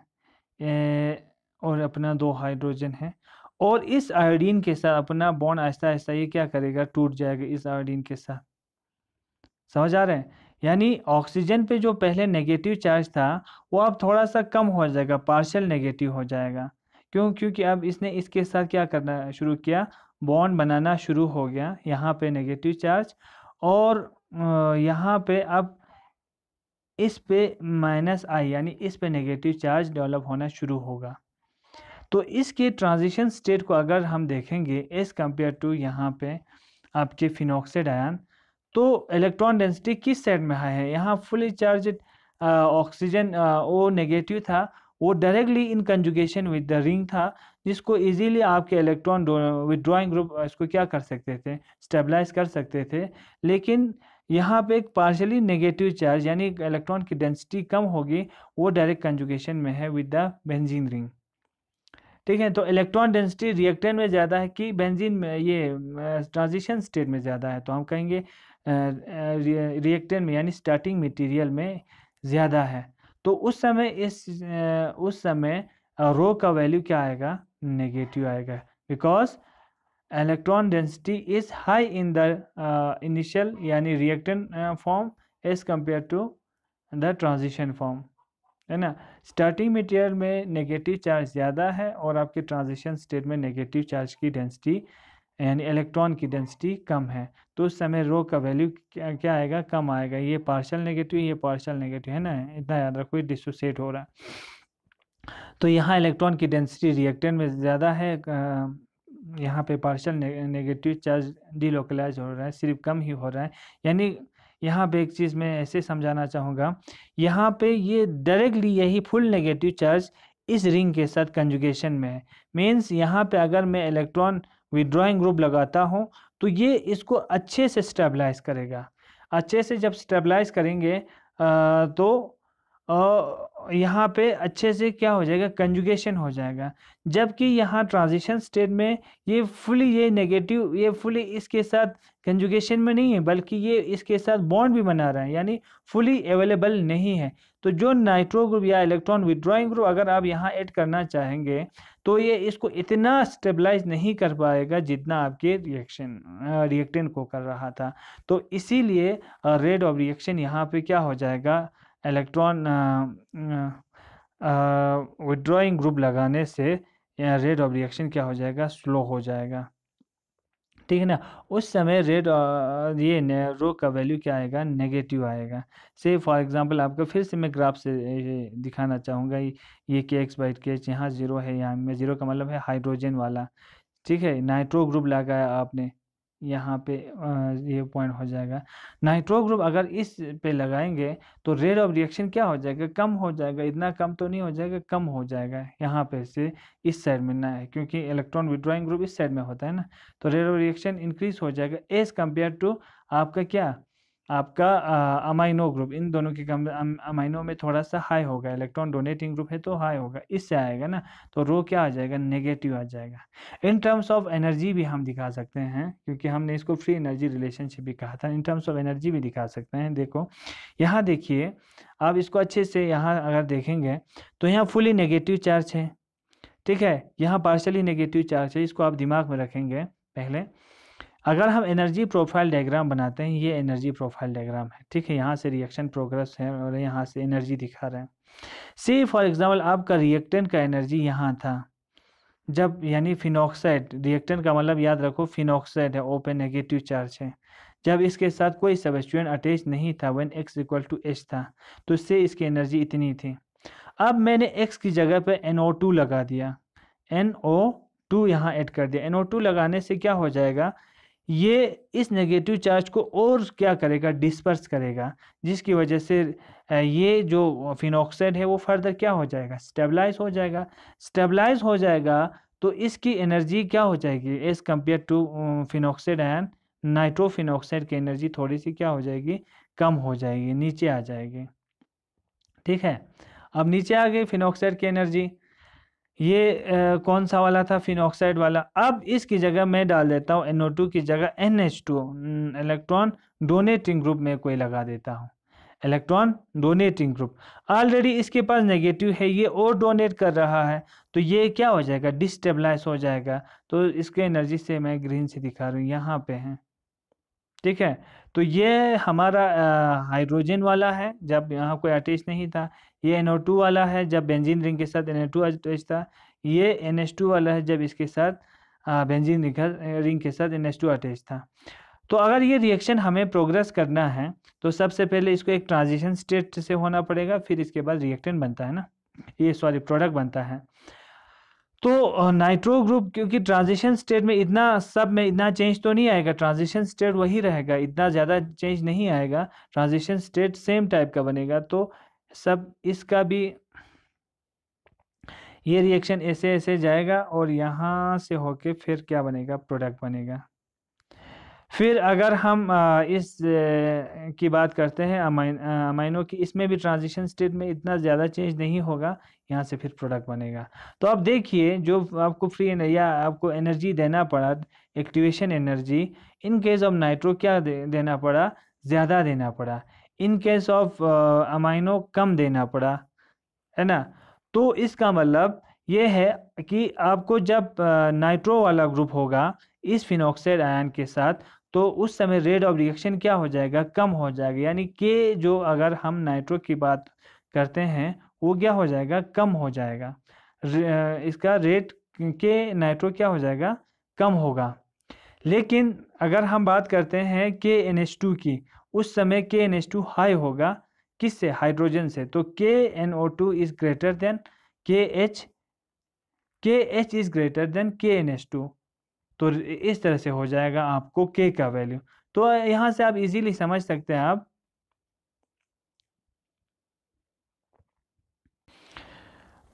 S1: और अपना 2 हाइड्रोजन है, और इस आयोडीन के साथ अपना बॉन्ड आहिस्ता आहिस्ता ये क्या करेगा, टूट जाएगा इस आयोडीन के साथ। समझ आ रहे हैं, यानी ऑक्सीजन पे जो पहले नेगेटिव चार्ज था वो अब थोड़ा सा कम हो जाएगा, पार्शियल नेगेटिव हो जाएगा। क्यों, क्योंकि अब इसने इसके साथ क्या करना शुरू किया, बॉन्ड बनाना शुरू हो गया, यहाँ पे नेगेटिव चार्ज, और यहाँ पे अब इस पे -I यानी इस पे नेगेटिव चार्ज डेवलप होना शुरू होगा। तो इसके ट्रांजिशन स्टेट को अगर हम देखेंगे एज कंपेयर टू यहाँ पे आपके फिनॉक्साइड आयन, तो इलेक्ट्रॉन डेंसिटी किस साइड में है, यहाँ फुली चार्ज ऑक्सीजन वो नेगेटिव था, वो directly in conjugation with the ring था, जिसको इजीली आपके इलेक्ट्रॉन विड्रॉइंग ग्रुप इसको क्या कर सकते थे, स्टेबलाइज कर सकते थे। लेकिन यहाँ पे एक पार्शियली नेगेटिव चार्ज यानी इलेक्ट्रॉन की डेंसिटी कम होगी, वो डायरेक्ट कंजुगेशन में है विद द बेंजीन रिंग। ठीक है, तो इलेक्ट्रॉन डेंसिटी रिएक्टेंट में ज़्यादा है कि बेंजीन में, ये ट्रांजिशन स्टेट में ज़्यादा है, तो हम कहेंगे रिएक्टेंट में यानी स्टार्टिंग मटेरियल में ज़्यादा है। तो उस समय रो का वैल्यू क्या आएगा, नेगेटिव आएगा, because electron density is high in the initial यानी reactant form as compare to the transition form, है ना। स्टार्टिंग मटेरियल में नेगेटिव चार्ज ज़्यादा है और आपके ट्रांजिशन स्टेट में नेगेटिव चार्ज की डेंसिटी यानी इलेक्ट्रॉन की डेंसिटी कम है, तो उस समय रो का वैल्यू क्या आएगा, कम आएगा। ये पार्शियल नेगेटिव, ये पार्शियल नेगेटिव, है ना, इतना याद रखो, ये डिसोसिएट हो रहा है। तो यहाँ इलेक्ट्रॉन की डेंसिटी रिएक्टेंट में ज़्यादा है, यहाँ पे पार्शियल नेगेटिव चार्ज डिलोकलाइज हो रहा है, सिर्फ कम ही हो रहा है। यानी यहाँ पे एक चीज़ मैं ऐसे समझाना चाहूँगा, यहाँ पे ये डायरेक्टली यही फुल नेगेटिव चार्ज इस रिंग के साथ कंजुगेशन में है। मीन्स यहाँ पे अगर मैं इलेक्ट्रॉन विड्रॉइंग ग्रुप लगाता हूँ तो ये इसको अच्छे से स्टेबलाइज करेगा। अच्छे से जब स्टेबलाइज करेंगे तो यहाँ पे अच्छे से क्या हो जाएगा, कंजुगेशन हो जाएगा। जबकि यहाँ ट्रांजिशन स्टेट में ये फुली, ये नेगेटिव, ये फुली इसके साथ कंजुगेशन में नहीं है, बल्कि ये इसके साथ बॉन्ड भी बना रहा है, यानी फुली अवेलेबल नहीं है। तो जो नाइट्रो ग्रुप या इलेक्ट्रॉन विड्रॉइंग ग्रुप अगर आप यहाँ ऐड करना चाहेंगे तो ये इसको इतना स्टेबलाइज नहीं कर पाएगा जितना आपके रिएक्टेंट को कर रहा था। तो इसीलिए रेट ऑफ रिएक्शन यहाँ पे क्या हो जाएगा, इलेक्ट्रॉन विड्रॉइंग ग्रुप लगाने से रेट ऑफ रिएक्शन क्या हो जाएगा, स्लो हो जाएगा। ठीक है ना, उस समय रेट ये रो का वैल्यू क्या आएगा, नेगेटिव आएगा। से फॉर एग्जांपल आपको फिर से मैं ग्राफ से दिखाना चाहूँगा, ये KX/KH यहाँ 0 है, यहाँ में 0 का मतलब है हाइड्रोजन वाला। ठीक है, नाइट्रो ग्रुप लगाया आपने, यहाँ पे ये पॉइंट हो जाएगा। नाइट्रो ग्रुप अगर इस पे लगाएंगे तो रेट ऑफ रिएक्शन क्या हो जाएगा, कम हो जाएगा। इतना कम तो नहीं हो जाएगा, कम हो जाएगा। यहाँ पे से इस साइड में ना है, क्योंकि इलेक्ट्रॉन विड्रॉइंग ग्रुप इस साइड में होता है ना, तो रेट ऑफ रिएक्शन इंक्रीज हो जाएगा एज कंपेयर टू आपका क्या, आपका अमाइनो ग्रुप, इन दोनों के अमाइनो में थोड़ा सा हाई होगा, इलेक्ट्रॉन डोनेटिंग ग्रुप है तो हाई होगा, इससे आएगा ना, तो रो क्या आ जाएगा, नेगेटिव आ जाएगा। इन टर्म्स ऑफ एनर्जी भी हम दिखा सकते हैं, क्योंकि हमने इसको फ्री एनर्जी रिलेशनशिप भी कहा था, इन टर्म्स ऑफ एनर्जी भी दिखा सकते हैं। देखो यहाँ देखिए, आप इसको अच्छे से यहाँ अगर देखेंगे तो यहाँ फुली नेगेटिव चार्ज है, ठीक है, यहाँ पार्शली नेगेटिव चार्ज है, इसको आप दिमाग में रखेंगे पहले। अगर हम एनर्जी प्रोफाइल डायग्राम बनाते हैं, ये एनर्जी प्रोफाइल डायग्राम है, ठीक है, यहाँ से रिएक्शन प्रोग्रेस है और यहाँ से एनर्जी दिखा रहे हैं। सी फॉर एग्जांपल आपका रिएक्टेंट का एनर्जी यहाँ था, जब यानी फिनॉक्साइड, रिएक्टेंट का मतलब याद रखो फिनॉक्साइड है, ओपन नेगेटिव चार्ज है, जब इसके साथ कोई सब्स्टिट्यूएंट अटैच नहीं था, when x equal to h था, तो इससे इसकी एनर्जी इतनी थी। अब मैंने x की जगह पे NO2 लगा दिया, NO2 यहाँ ऐड कर दिया। NO2 लगाने से क्या हो जाएगा, ये इस नेगेटिव चार्ज को और क्या करेगा, डिस्पर्स करेगा, जिसकी वजह से ये जो फिनॉक्साइड है वो फर्दर क्या हो जाएगा, स्टेबलाइज हो जाएगा। स्टेबलाइज हो जाएगा तो इसकी एनर्जी क्या हो जाएगी, as compare to phenoxide and nitrophenoxide की एनर्जी थोड़ी सी क्या हो जाएगी, कम हो जाएगी, नीचे आ जाएगी, ठीक है। अब नीचे आ गई फिनॉक्साइड की एनर्जी, ये कौन सा वाला था, फिनॉक्साइड वाला। अब इसकी जगह मैं डाल देता हूँ NO2 की जगह NH2, इलेक्ट्रॉन डोनेटिंग ग्रुप में कोई लगा देता हूँ, इलेक्ट्रॉन डोनेटिंग ग्रुप। ऑलरेडी इसके पास नेगेटिव है, ये और डोनेट कर रहा है, तो ये क्या हो जाएगा, डिस्टेबलाइज हो जाएगा। तो इसके एनर्जी से मैं ग्रीन से दिखा रहा हूँ, यहाँ पे है, ठीक है। तो ये हमारा हाइड्रोजन वाला है, जब यहाँ कोई अटैच नहीं था। ये NO2 वाला है, जब बेंजीन रिंग के साथ Na2 अटैच था। ये NH2 वाला है, जब इसके साथ बेंजीन रिंग के साथ NH2 अटैच था। तो अगर ये रिएक्शन हमें प्रोग्रेस करना है तो सबसे पहले इसको एक ट्रांजिशन स्टेट से होना पड़ेगा, फिर इसके बाद रिएक्टेंट बनता है ना, ये सॉरी प्रोडक्ट बनता है। तो नाइट्रो ग्रुप, क्योंकि ट्रांजिशन स्टेट में इतना सब में इतना चेंज तो नहीं आएगा, ट्रांजिशन स्टेट वही रहेगा, इतना ज़्यादा चेंज नहीं आएगा, ट्रांजिशन स्टेट सेम टाइप का बनेगा। तो सब इसका भी ये रिएक्शन ऐसे ऐसे जाएगा और यहाँ से होके फिर क्या बनेगा, प्रोडक्ट बनेगा। फिर अगर हम इस की बात करते हैं अमाइनो की, इसमें भी ट्रांजिशन स्टेट में इतना ज़्यादा चेंज नहीं होगा, यहाँ से फिर प्रोडक्ट बनेगा। तो अब देखिए, जो आपको फ्री या आपको एनर्जी देना पड़ा, activation energy, in case of nitro क्या देना पड़ा, ज़्यादा देना पड़ा, इन केस ऑफ अमाइनो कम देना पड़ा, है ना। तो इसका मतलब ये है कि आपको जब नाइट्रो वाला ग्रुप होगा इस फिनॉक्साइड आयन के साथ, तो उस समय रेट ऑफ रिएक्शन क्या हो जाएगा, कम हो जाएगा, यानी कि जो अगर हम नाइट्रो की बात करते हैं वो क्या हो जाएगा, कम हो जाएगा, इसका रेट के नाइट्रो क्या हो जाएगा, कम होगा। लेकिन अगर हम बात करते हैं KNH2 की, उस समय KNH2 हाई होगा, किससे, हाइड्रोजन से, तो KNO2 is greater than KH is greater than KNH2। तो इस तरह से हो जाएगा आपको K का वैल्यू। तो यहाँ से आप इजीली समझ सकते हैं आप।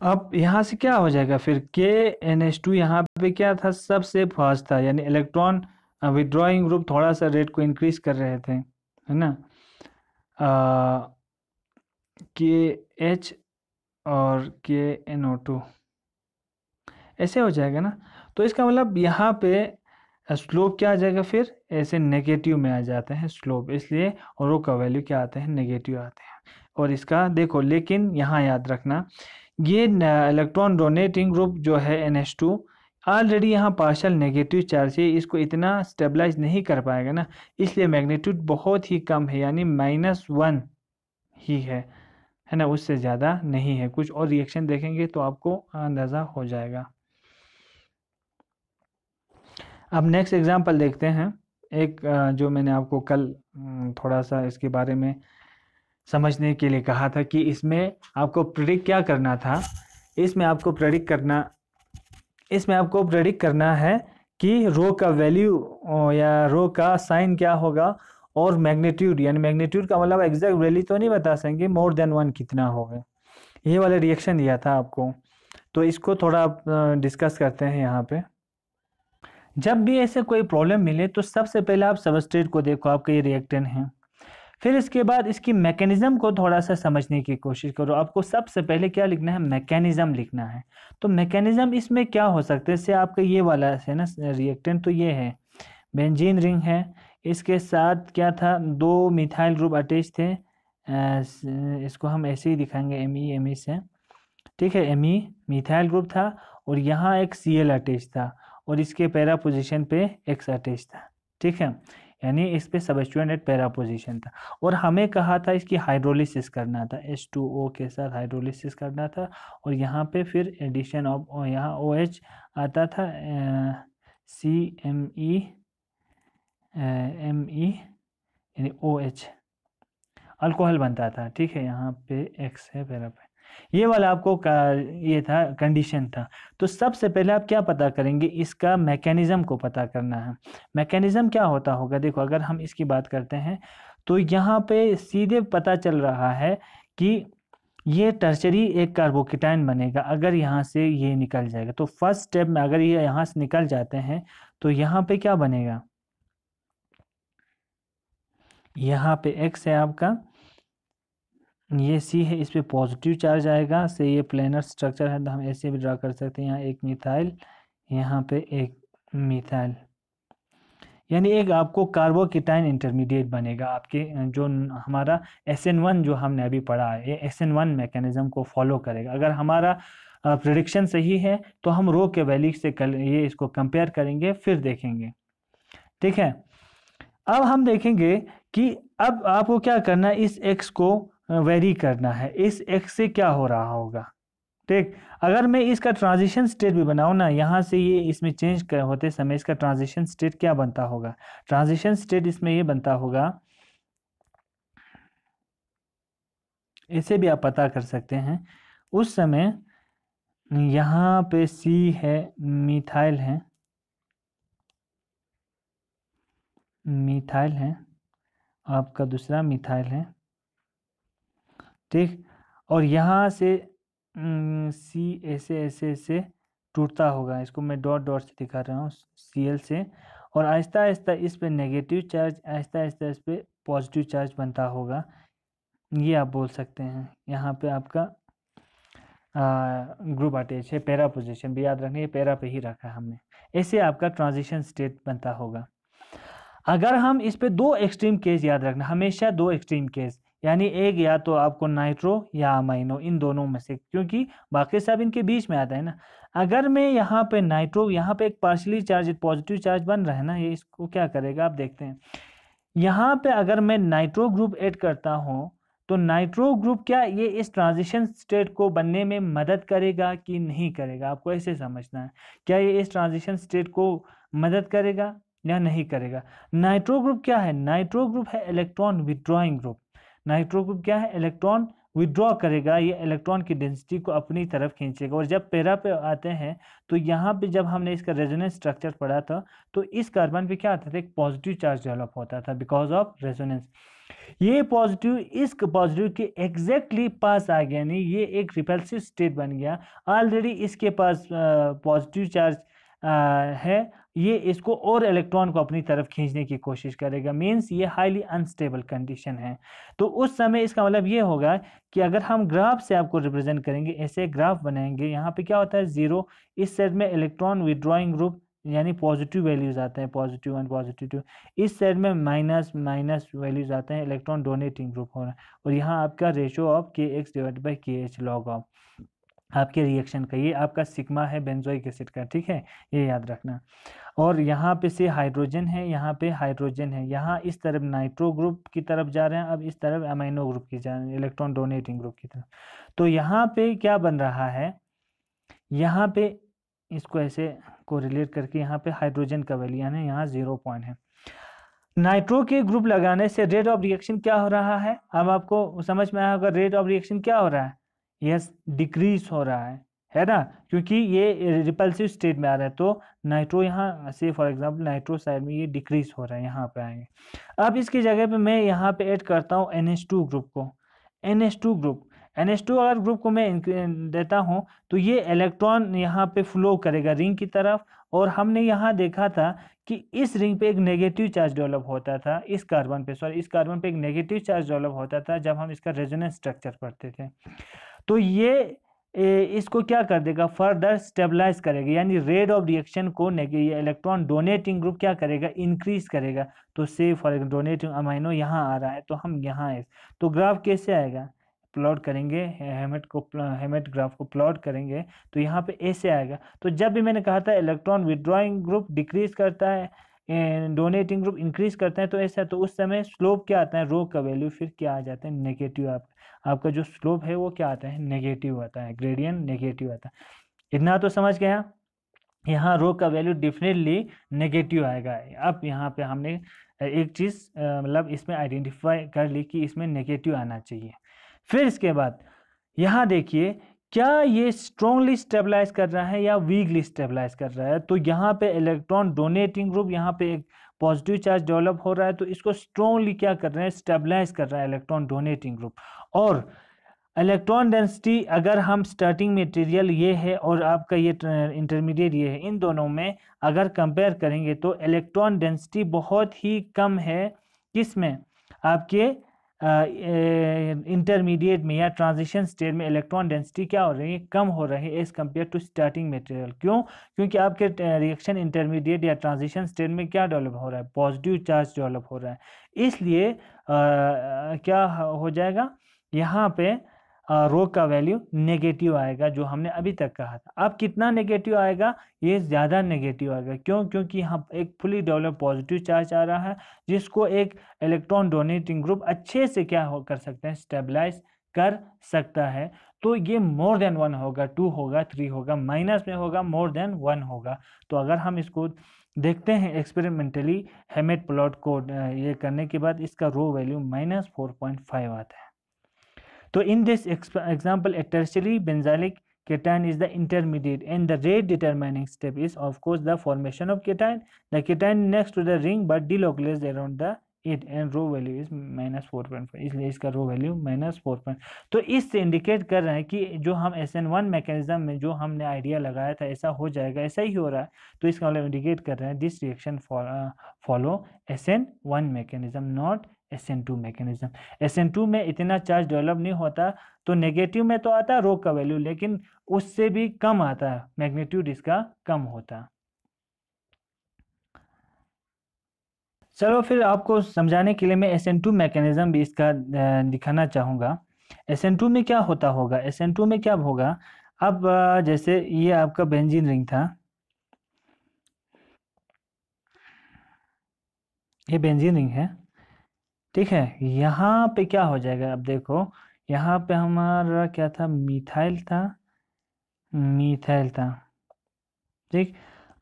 S1: अब यहाँ से क्या हो जाएगा फिर, KNH2 यहाँ पे क्या था, सबसे फास्ट था, यानी इलेक्ट्रॉन विड्रॉइंग ग्रुप थोड़ा सा रेट को इंक्रीज कर रहे थे, है ना, KH और KNO2 ऐसे हो जाएगा ना। तो इसका मतलब यहाँ पे स्लोप क्या आ जाएगा, फिर ऐसे नेगेटिव में आ जाते हैं स्लोप, इसलिए और रो का वैल्यू क्या आते हैं, नेगेटिव आते हैं। और इसका देखो, लेकिन यहाँ याद रखना, ये इलेक्ट्रॉन डोनेटिंग ग्रुप जो है NH2 ऑलरेडी यहाँ पार्शल नेगेटिव चार्ज है, इसको इतना स्टेबलाइज नहीं कर पाएगा ना, इसलिए मैग्नीट्यूड बहुत ही कम है, यानी -1 ही है ना, उससे ज़्यादा नहीं है। कुछ और रिएक्शन देखेंगे तो आपको अंदाज़ा हो जाएगा। अब नेक्स्ट एग्जांपल देखते हैं, एक जो मैंने आपको कल थोड़ा सा इसके बारे में समझने के लिए कहा था कि इसमें आपको प्रेडिक्ट क्या करना था, इसमें आपको प्रेडिक्ट करना है कि रो का वैल्यू या रो का साइन क्या होगा, और मैग्नीट्यूड, यानी मैग्नीट्यूड का मतलब एग्जैक्ट वैल्यू तो नहीं बता सकेंगे, मोर देन 1 कितना होगा, ये वाला रिएक्शन दिया था आपको। तो इसको थोड़ा डिस्कस करते हैं यहाँ पे। जब भी ऐसे कोई प्रॉब्लम मिले तो सबसे पहले आप सबस्ट्रेट को देखो, आपका ये रिएक्टेंट है, फिर इसके बाद इसकी मैकेनिज्म को थोड़ा सा समझने की कोशिश करो। आपको सबसे पहले क्या लिखना है, मैकेनिज्म लिखना है। तो मैकेनिज्म इसमें क्या हो सकता है, जैसे आपका ये वाला है ना रिएक्टेंट, तो ये है बेंजीन रिंग है, इसके साथ क्या था, दो मिथाइल ग्रुप अटैच थे। इसको हम ऐसे ही दिखाएंगे एम ई से, ठीक है। एम ई मिथाइल ग्रुप था और यहाँ एक Cl अटैच था और इसके पैरा पोजीशन पे X अटैच था, ठीक है। यानी इस पे सबस्टिट्यूएंट एट पैरा पोजीशन था और हमें कहा था इसकी हाइड्रोलिसिस करना था, H2O के साथ हाइड्रोलिसिस करना था। और यहाँ पे फिर एडिशन ऑफ, यहाँ OH आता था, CMe Me यानी OH अल्कोहल बनता था, ठीक है। यहाँ पे X है पैरा पे, ये वाला आपको ये था कंडीशन था। तो सबसे पहले आप क्या पता करेंगे, इसका मैकेनिज्म को पता करना है। मैकेनिज्म क्या होता होगा, देखो अगर हम इसकी बात करते हैं तो यहाँ पे सीधे पता चल रहा है कि ये टर्शरी एक कार्बोकेटाइन बनेगा अगर यहाँ से ये निकल जाएगा। तो फर्स्ट स्टेप में अगर ये यहाँ से निकल जाते हैं तो यहाँ पे क्या बनेगा, यहाँ पे X है आपका, ये C है, इस पे पॉजिटिव चार्ज आएगा, से ये प्लेनर स्ट्रक्चर है तो हम ऐसे भी ड्रा कर सकते हैं। यहाँ एक मिथाइल, यहाँ पे एक मिथाइल, यानी एक आपको कार्बोकेटाइन इंटरमीडिएट बनेगा आपके, जो हमारा SN1 जो हमने अभी पढ़ा है, ये SN1 मैकेनिज्म को फॉलो करेगा। अगर हमारा प्रेडिक्शन सही है तो हम रो के वैल्यू से ये इसको कंपेयर करेंगे, फिर देखेंगे, ठीक है। अब हम देखेंगे कि अब आपको क्या करना है, इस X को वेरी करना है, इस X से क्या हो रहा होगा, ठीक। अगर मैं इसका ट्रांजिशन स्टेट भी बनाऊं ना, यहाँ से ये इसमें चेंज होते समय इसका ट्रांजिशन स्टेट क्या बनता होगा, ट्रांजिशन स्टेट इसमें ये बनता होगा, इसे भी आप पता कर सकते हैं। उस समय यहाँ पे C है, मिथाइल है, मिथाइल है, आपका दूसरा मिथाइल है, ठीक। और यहाँ से C ऐसे ऐसे ऐसे टूटता होगा, इसको मैं डॉट डॉट से दिखा रहा हूँ Cl से, और आहिस्ता आहिस्ता इस पे नेगेटिव चार्ज, आहिस्ता आहिस्ता इस पे पॉजिटिव चार्ज बनता होगा, ये आप बोल सकते हैं। यहाँ पे आपका ग्रुप अटैच है, पैरा पोजीशन भी याद रखना, ये पैरा पे ही रखा है हमने। ऐसे आपका ट्रांजिशन स्टेट बनता होगा। अगर हम इस पे दो एक्सट्रीम केस याद रखना, हमेशा दो एक्सट्रीम केस, यानी एक या तो आपको नाइट्रो या अमाइनो, इन दोनों में से, क्योंकि बाकी सब इनके बीच में आता है ना। अगर मैं यहाँ पे नाइट्रो, यहाँ पे एक पार्शियली चार्ज पॉजिटिव चार्ज बन रहा है ना, ये इसको क्या करेगा आप देखते हैं। यहाँ पे अगर मैं नाइट्रो ग्रुप ऐड करता हूँ तो नाइट्रो ग्रुप क्या ये इस ट्रांजिशन स्टेट को बनने में मदद करेगा कि नहीं करेगा, आपको ऐसे समझना है। क्या ये इस ट्रांजिशन स्टेट को मदद करेगा या नहीं करेगा। नाइट्रो ग्रुप क्या है, नाइट्रो ग्रुप है electron withdrawing group. Nitro group क्या है, इलेक्ट्रॉन विड्रॉ करेगा, ये इलेक्ट्रॉन की डेंसिटी को अपनी तरफ खींचेगा। और जब पैरा पे आते हैं तो यहाँ पे जब हमने इसका रेजोनेंस स्ट्रक्चर पढ़ा था तो इस कार्बन पे क्या आता था, एक पॉजिटिव चार्ज डेवलप होता था बिकॉज ऑफ रेजोनेंस। ये पॉजिटिव इस पॉजिटिव के एग्जैक्टली पास आ गया, नहीं ये एक रिपल्सिव स्टेट बन गया। ऑलरेडी इसके पास पॉजिटिव चार्ज है, ये इसको और इलेक्ट्रॉन को अपनी तरफ खींचने की कोशिश करेगा, मींस ये हाईली अनस्टेबल कंडीशन है। तो उस समय इसका मतलब ये होगा कि अगर हम ग्राफ से आपको रिप्रेजेंट करेंगे, ऐसे ग्राफ बनाएंगे, यहाँ पे क्या होता है 0, इस साइड में इलेक्ट्रॉन विड्रॉइंग ग्रुप यानी पॉजिटिव वैल्यूज आते हैं, पॉजिटिव 1 पॉजिटिव 2, इस साइड में माइनस माइनस वैल्यूज आते हैं, इलेक्ट्रॉन डोनेटिंग ग्रुप हो रहा है। और यहाँ आपका ratio of KX divide by KH log of आपके रिएक्शन का, ये आपका सिग्मा है बेंजोइक एसिड का, ठीक है, ये याद रखना। और यहाँ पे से हाइड्रोजन है, यहाँ पे हाइड्रोजन है, यहाँ इस तरफ नाइट्रो ग्रुप की तरफ जा रहे हैं, अब इस तरफ अमाइनो ग्रुप की जा रहे हैं, इलेक्ट्रॉन डोनेटिंग ग्रुप की तरफ। तो यहाँ पे क्या बन रहा है, यहाँ पे इसको ऐसे को रिलेट करके यहाँ पे हाइड्रोजन का वैल्यू यानी यहाँ 0 पॉइंट है। नाइट्रो के ग्रुप लगाने से रेट ऑफ रिएक्शन क्या हो रहा है, अब आपको समझ में आया होगा रेट ऑफ रिएक्शन क्या हो रहा है, यस डिक्रीज हो रहा है ना, क्योंकि ये रिपल्सिव स्टेट में आ रहा है। तो नाइट्रो यहाँ से फॉर एग्जांपल नाइट्रो साइड में ये डिक्रीज हो रहा है, यहाँ पे आएंगे। अब इसकी जगह पे मैं यहाँ पे ऐड करता हूँ NH2 ग्रुप को, NH2 ग्रुप। NH2 अगर ग्रुप को मैं देता हूँ तो ये इलेक्ट्रॉन यहाँ पे फ्लो करेगा रिंग की तरफ, और हमने यहाँ देखा था कि इस रिंग पे एक नेगेटिव चार्ज डेवलप होता था, इस कार्बन पे इस कार्बन पे एक नेगेटिव चार्ज डेवलप होता था जब हम इसका रेजोनेंस स्ट्रक्चर पढ़ते थे। तो ये इसको क्या कर देगा, फर्दर स्टेबलाइज करेगा, यानी रेट ऑफ रिएक्शन को ये इलेक्ट्रॉन डोनेटिंग ग्रुप क्या करेगा, इंक्रीज करेगा। तो से फॉर डोनेटिंग अमाइनो यहाँ आ रहा है, तो हम यहाँ है, तो ग्राफ कैसे आएगा, प्लॉट करेंगे हेमेट ग्राफ को प्लॉट करेंगे तो यहाँ पे ऐसे आएगा। तो जब भी मैंने कहा था इलेक्ट्रॉन विड्रॉइंग ग्रुप डिक्रीज करता है, डोनेटिंग ग्रुप इंक्रीज करते हैं, तो ऐसा, तो उस समय स्लोप क्या आता है, रो का वैल्यू फिर क्या आ जाता है, नेगेटिव। आपका जो स्लोप है वो क्या आता है, नेगेटिव आता है, ग्रेडियंट नेगेटिव आता है। इतना तो समझ गया। यहाँ रो का वैल्यू डेफिनेटली नेगेटिव आएगा। अब यहाँ पे हमने एक चीज़ मतलब इसमें आइडेंटिफाई कर ली कि इसमें नेगेटिव आना चाहिए। फिर इसके बाद यहाँ देखिए, क्या ये स्ट्रॉन्गली स्टेबलाइज कर रहा है या वीकली स्टेबलाइज कर रहा है। तो यहाँ पे इलेक्ट्रॉन डोनेटिंग ग्रुप, यहाँ पे एक पॉजिटिव चार्ज डेवलप हो रहा है, तो इसको स्ट्रॉन्गली क्या कर रहे हैं, स्टेबलाइज कर रहा है इलेक्ट्रॉन डोनेटिंग ग्रुप। और इलेक्ट्रॉन डेंसिटी, अगर हम स्टार्टिंग मटेरियल ये है और आपका ये इंटरमीडिएट ये है, इन दोनों में अगर कंपेयर करेंगे तो इलेक्ट्रॉन डेंसिटी बहुत ही कम है, किसमें, आपके इंटरमीडिएट में या ट्रांजिशन स्टेट में इलेक्ट्रॉन डेंसिटी क्या हो रही है, कम हो रही है as compare to starting material. क्यों, क्योंकि आपके रिएक्शन इंटरमीडिएट या ट्रांजिशन स्टेट में क्या डेवलप हो रहा है, पॉजिटिव चार्ज डेवलप हो रहा है, इसलिए क्या हो जाएगा, यहाँ पे रो का वैल्यू नेगेटिव आएगा, जो हमने अभी तक कहा था। अब कितना नेगेटिव आएगा, ये ज़्यादा नेगेटिव आएगा। क्यों, क्योंकि यहाँ एक फुली डेवलप पॉजिटिव चार्ज आ रहा है, जिसको एक इलेक्ट्रॉन डोनेटिंग ग्रुप अच्छे से क्या कर सकते हैं, स्टेबलाइज कर सकता है। तो ये मोर देन 1 होगा, 2 होगा, 3 होगा, माइनस में होगा, मोर देन 1 होगा। तो अगर हम इसको देखते हैं एक्सपेरिमेंटली हेमेट प्लॉट को ये करने के बाद, इसका रो वैल्यू -4.5 आता है। So in this example, a tertiary benzylic cation is the intermediate, and the rate determining step is of course the formation of cation. The cation next to the ring but delocalized around the it, and row value is -4.5, इसलिए इसका रो value -4. तो इससे indicate कर रहे हैं कि जो हम SN1 मैकेनिज्म में जो हमने आइडिया लगाया था ऐसा हो जाएगा, ऐसा ही हो रहा है। तो इसका मतलब इंडिकेट कर रहे हैं this reaction follow SN1 mechanism, not SN2 mechanism. SN2 में इतना चार्ज डेवलप नहीं होता, तो नेगेटिव में तो आता है रो का वैल्यू, लेकिन उससे भी कम आता है, मैग्नीट्यूड इसका कम होता है। चलो फिर आपको समझाने के लिए मैं SN2 मैकेनिज्म भी इसका दिखाना चाहूँगा। SN2 में क्या होता होगा, SN2 में क्या होगा, अब जैसे ये आपका बेंजीन रिंग था, ये बेंजीन रिंग है, ठीक है। यहाँ पे क्या हो जाएगा, अब देखो यहाँ पे हमारा क्या था, मिथाइल था, ठीक।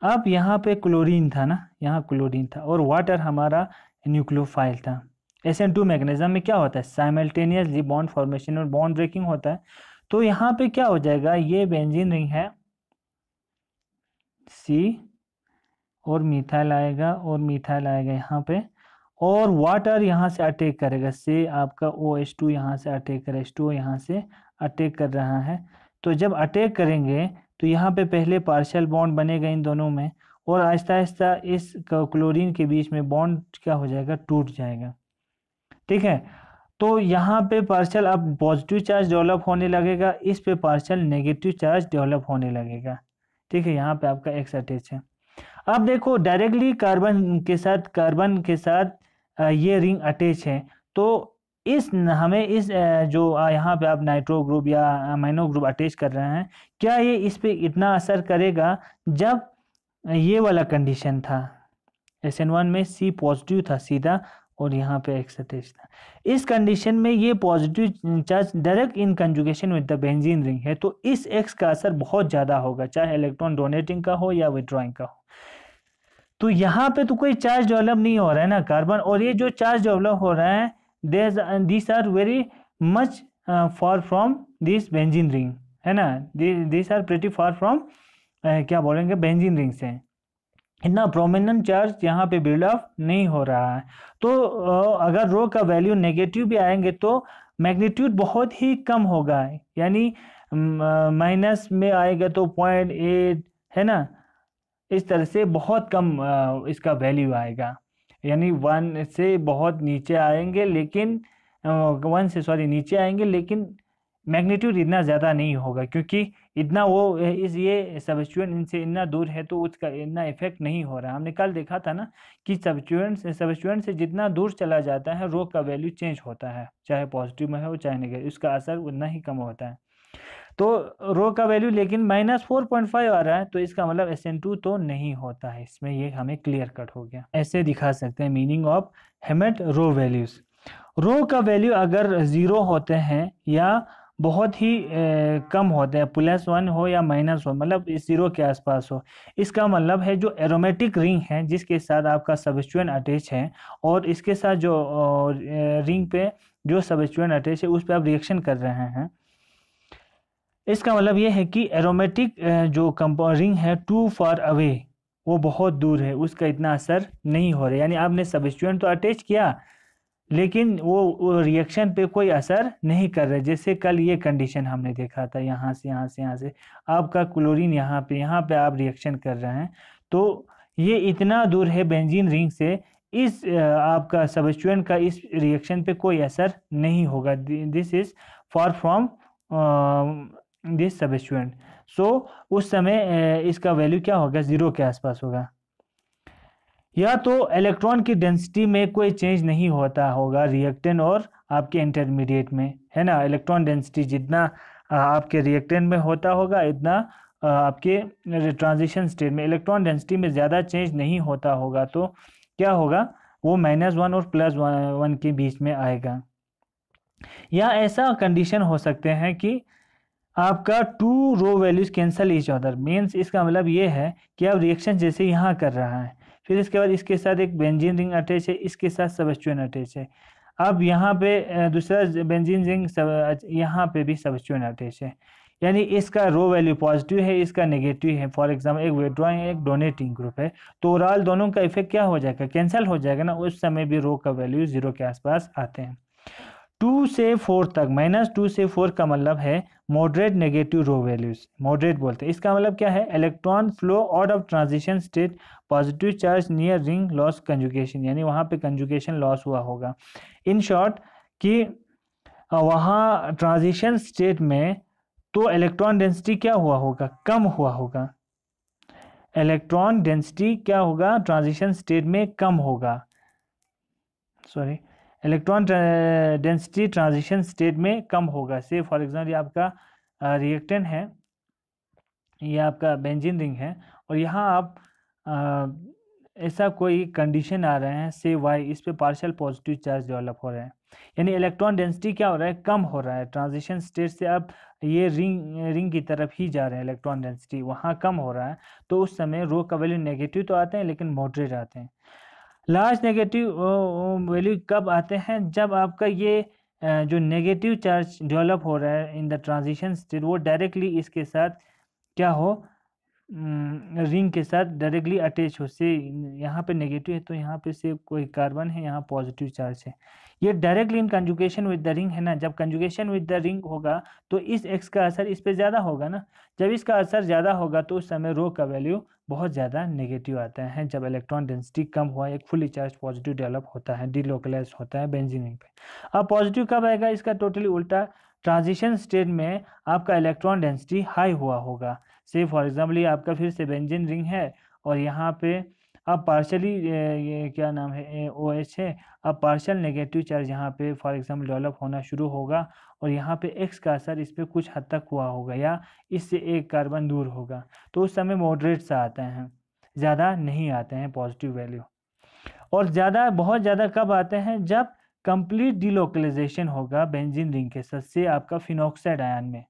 S1: अब यहाँ पे क्लोरीन था ना, यहाँ क्लोरीन था, और वाटर हमारा न्यूक्लियोफाइल था। SN2 मैग्नीशियम में क्या होता है, साइमल्टेनियसली बॉन्ड फॉर्मेशन और बॉन्ड ब्रेकिंग होता है। तो यहाँ पे क्या हो जाएगा, ये बेंजीन रिंग है, C और मिथाइल आएगा, और मिथाइल आएगा यहाँ पे, और वाटर यहाँ से अटैक करेगा, से आपका OH2 यहाँ से अटैक करेगा, H2O यहाँ से अटैक कर रहा है। तो जब अटैक करेंगे तो यहाँ पे पहले पार्शियल बॉन्ड बनेगा इन दोनों में, और आहिस्ता आहिस्ता इस क्लोरीन के बीच में बॉन्ड क्या हो जाएगा, टूट जाएगा, ठीक है। तो यहाँ पे पार्शियल अब पॉजिटिव चार्ज डेवलप होने लगेगा, इस पे पार्शियल नेगेटिव चार्ज डेवलप होने लगेगा, ठीक है। यहाँ पे आपका X अटैच है। अब देखो डायरेक्टली कार्बन के साथ ये रिंग अटैच है, तो हमें इस जो यहाँ पे आप नाइट्रो ग्रुप या अमाइनो ग्रुप अटैच कर रहे हैं, क्या ये इस पे इतना असर करेगा, जब ये वाला कंडीशन था SN1 में C पॉजिटिव था सीधा, और यहाँ पे X अटैच था। इस कंडीशन में ये positive charge direct in conjugation with the benzene ring है, तो इस X का असर बहुत ज़्यादा होगा, चाहे इलेक्ट्रॉन डोनेटिंग का हो या विड्रॉइंग का हो। तो यहाँ पे तो कोई चार्ज डेवलप नहीं हो रहा है ना कार्बन, और ये जो चार्ज डेवलप हो रहा है this are very much far from this benzene ring, है ना, this are pretty far from क्या बोलेंगे, बेंजीन रिंग से इतना प्रोमिनेंट चार्ज यहाँ पे बिल्डअप नहीं हो रहा है। तो अगर रो का वैल्यू नेगेटिव भी आएंगे तो मैग्नीट्यूड बहुत ही कम होगा, यानी माइनस में आएगा तो 0.8 है ना, इस तरह से बहुत कम इसका वैल्यू आएगा, यानी 1 से बहुत नीचे आएंगे, लेकिन 1 से सॉरी नीचे आएंगे, लेकिन मैग्नीट्यूड इतना ज़्यादा नहीं होगा, क्योंकि इतना वो इस ये सबस्टिट्यूएंट इनसे इतना दूर है तो उसका इतना इफेक्ट नहीं हो रहा। हमने कल देखा था ना कि सबस्टिट्यूएंट से जितना दूर चला जाता है रो का वैल्यू चेंज होता है, चाहे पॉजिटिव में हो चाहे नेगेटिव, उसका असर उतना ही कम होता है। तो रो का वैल्यू लेकिन -4.5 आ रहा है, तो इसका मतलब SN2 तो नहीं होता है इसमें, ये हमें क्लियर कट हो गया। ऐसे दिखा सकते हैं meaning of Hammett rho values. Rho का वैल्यू अगर 0 होते हैं या बहुत ही कम होते हैं, +1 हो या -1 मतलब इस 0 के आसपास हो, इसका मतलब है जो एरोमेटिक रिंग है जिसके साथ आपका सबस्टिट्यूएंट अटैच है और इसके साथ जो रिंग पे जो सबस्टिट्यूएंट अटैच है उस पर आप रिएक्शन कर रहे हैं, इसका मतलब ये है कि एरोमेटिक जो कंपाउंड रिंग है टू फार अवे, वो बहुत दूर है, उसका इतना असर नहीं हो रहा, यानी आपने सबस्टिट्यूएंट तो अटैच किया लेकिन वो रिएक्शन पे कोई असर नहीं कर रहा है। जैसे कल ये कंडीशन हमने देखा था, यहाँ से आपका क्लोरीन यहाँ पे आप रिएक्शन कर रहे हैं, तो ये इतना दूर है बेंजीन रिंग से, इस आपका सबस्टिट्यूएंट का इस रिएक्शन पे कोई असर नहीं होगा। This is far from this substituent, so उस समय इसका वैल्यू क्या होगा, 0 के आसपास होगा। या तो इलेक्ट्रॉन की डेंसिटी में कोई चेंज नहीं होता होगा रिएक्टेंट और आपके इंटरमीडिएट में, है ना, इलेक्ट्रॉन डेंसिटी जितना आपके रिएक्टेंट में होता होगा इतना आपके ट्रांजिशन स्टेट में इलेक्ट्रॉन डेंसिटी में ज़्यादा चेंज नहीं होता होगा, तो क्या होगा, वो -1 और +1 के बीच में आएगा। या ऐसा कंडीशन हो सकते हैं कि आपका 2 rho values cancel each other, means इसका मतलब ये है कि आप रिएक्शन जैसे यहाँ कर रहा है, फिर इसके बाद इसके साथ एक बेंजीन रिंग अटैच है, इसके साथ सबस्टिट्यूएंट अटैच है, अब यहाँ पे दूसरा बेंजीन रिंग यहाँ पे भी सबस्टिट्यूएंट अटैच है, यानी इसका रो वैल्यू पॉजिटिव है, इसका नेगेटिव है। फॉर एग्जाम्पल एक विड्रॉइंग है, एक डोनेटिंग ग्रुप है, तो ओवरऑल दोनों का इफेक्ट क्या हो जाएगा, कैंसिल हो जाएगा ना, उस समय भी रो का वैल्यू 0 के आसपास आते हैं। 2 से 4 तक, -2 से 4 का मतलब है मॉडरेट नेगेटिव रो वैल्यूज, मॉडरेट बोलते हैं। इसका मतलब क्या है, electron flow out of transition state, positive charge near ring loss conjugation, यानी वहाँ पे कंजुगेशन लॉस हुआ होगा। इन शॉर्ट कि वहाँ ट्रांजिशन स्टेट में तो इलेक्ट्रॉन डेंसिटी क्या हुआ होगा, कम हुआ होगा, इलेक्ट्रॉन डेंसिटी क्या होगा ट्रांजिशन स्टेट में कम होगा, sorry electron density transition state में कम होगा। से फॉर एग्जाम्पल ये आपका रिएक्टेंट है, ये आपका बेंजीन रिंग है, और यहाँ आप ऐसा कोई कंडीशन आ रहे हैं से वाई, इस पे पार्शियल पॉजिटिव चार्ज डेवलप हो रहा है, यानी इलेक्ट्रॉन डेंसिटी क्या हो रहा है, कम हो रहा है, ट्रांजिशन स्टेट से अब ये रिंग की तरफ ही जा रहे हैं, इलेक्ट्रॉन डेंसिटी वहाँ कम हो रहा है, तो उस समय रो का वैल्यू नेगेटिव तो आते हैं लेकिन मॉडरेट आते हैं। लार्ज नेगेटिव वैल्यू कब आते हैं, जब आपका ये जो नेगेटिव चार्ज डेवलप हो रहा है इन द ट्रांजिशन स्टेट, वो डायरेक्टली इसके साथ क्या हो, रिंग के साथ डायरेक्टली अटैच हो, से यहाँ पे नेगेटिव है तो यहाँ पे से कोई कार्बन है, यहाँ पॉजिटिव चार्ज है, ये directly in conjugation with the ring है ना, जब कंजुगेशन विद द रिंग होगा तो इस एक्स का असर इस पे ज़्यादा होगा ना, जब इसका असर ज़्यादा होगा तो उस समय रो का वैल्यू बहुत ज़्यादा नेगेटिव आता है, जब इलेक्ट्रॉन डेंसिटी कम हुआ, एक फुली चार्ज पॉजिटिव डेवलप होता है, डिलोकलाइज होता है बेंजीन रिंग पे। अब पॉजिटिव कब आएगा, इसका टोटली उल्टा, ट्रांजिशन स्टेट में आपका इलेक्ट्रॉन डेंसिटी हाई हुआ होगा। से फॉर एग्जाम्पल ये आपका फिर से बेंजीन रिंग है और यहाँ पे अब पार्शली ये क्या नाम है OH है, अब पार्शियल नेगेटिव चार्ज यहाँ पे फॉर एग्जाम्पल डेवलप होना शुरू होगा और यहाँ पे एक्स का असर इस पर कुछ हद तक हुआ होगा या इससे एक कार्बन दूर होगा, तो उस समय मॉडरेट सा आते हैं, ज़्यादा नहीं आते हैं पॉजिटिव वैल्यू। और ज़्यादा बहुत ज़्यादा कब आते हैं, जब कंप्लीट डिलोकलाइजेशन होगा बेंजीन रिंग के साथ से आपका फिनॉक्साइड आयन में।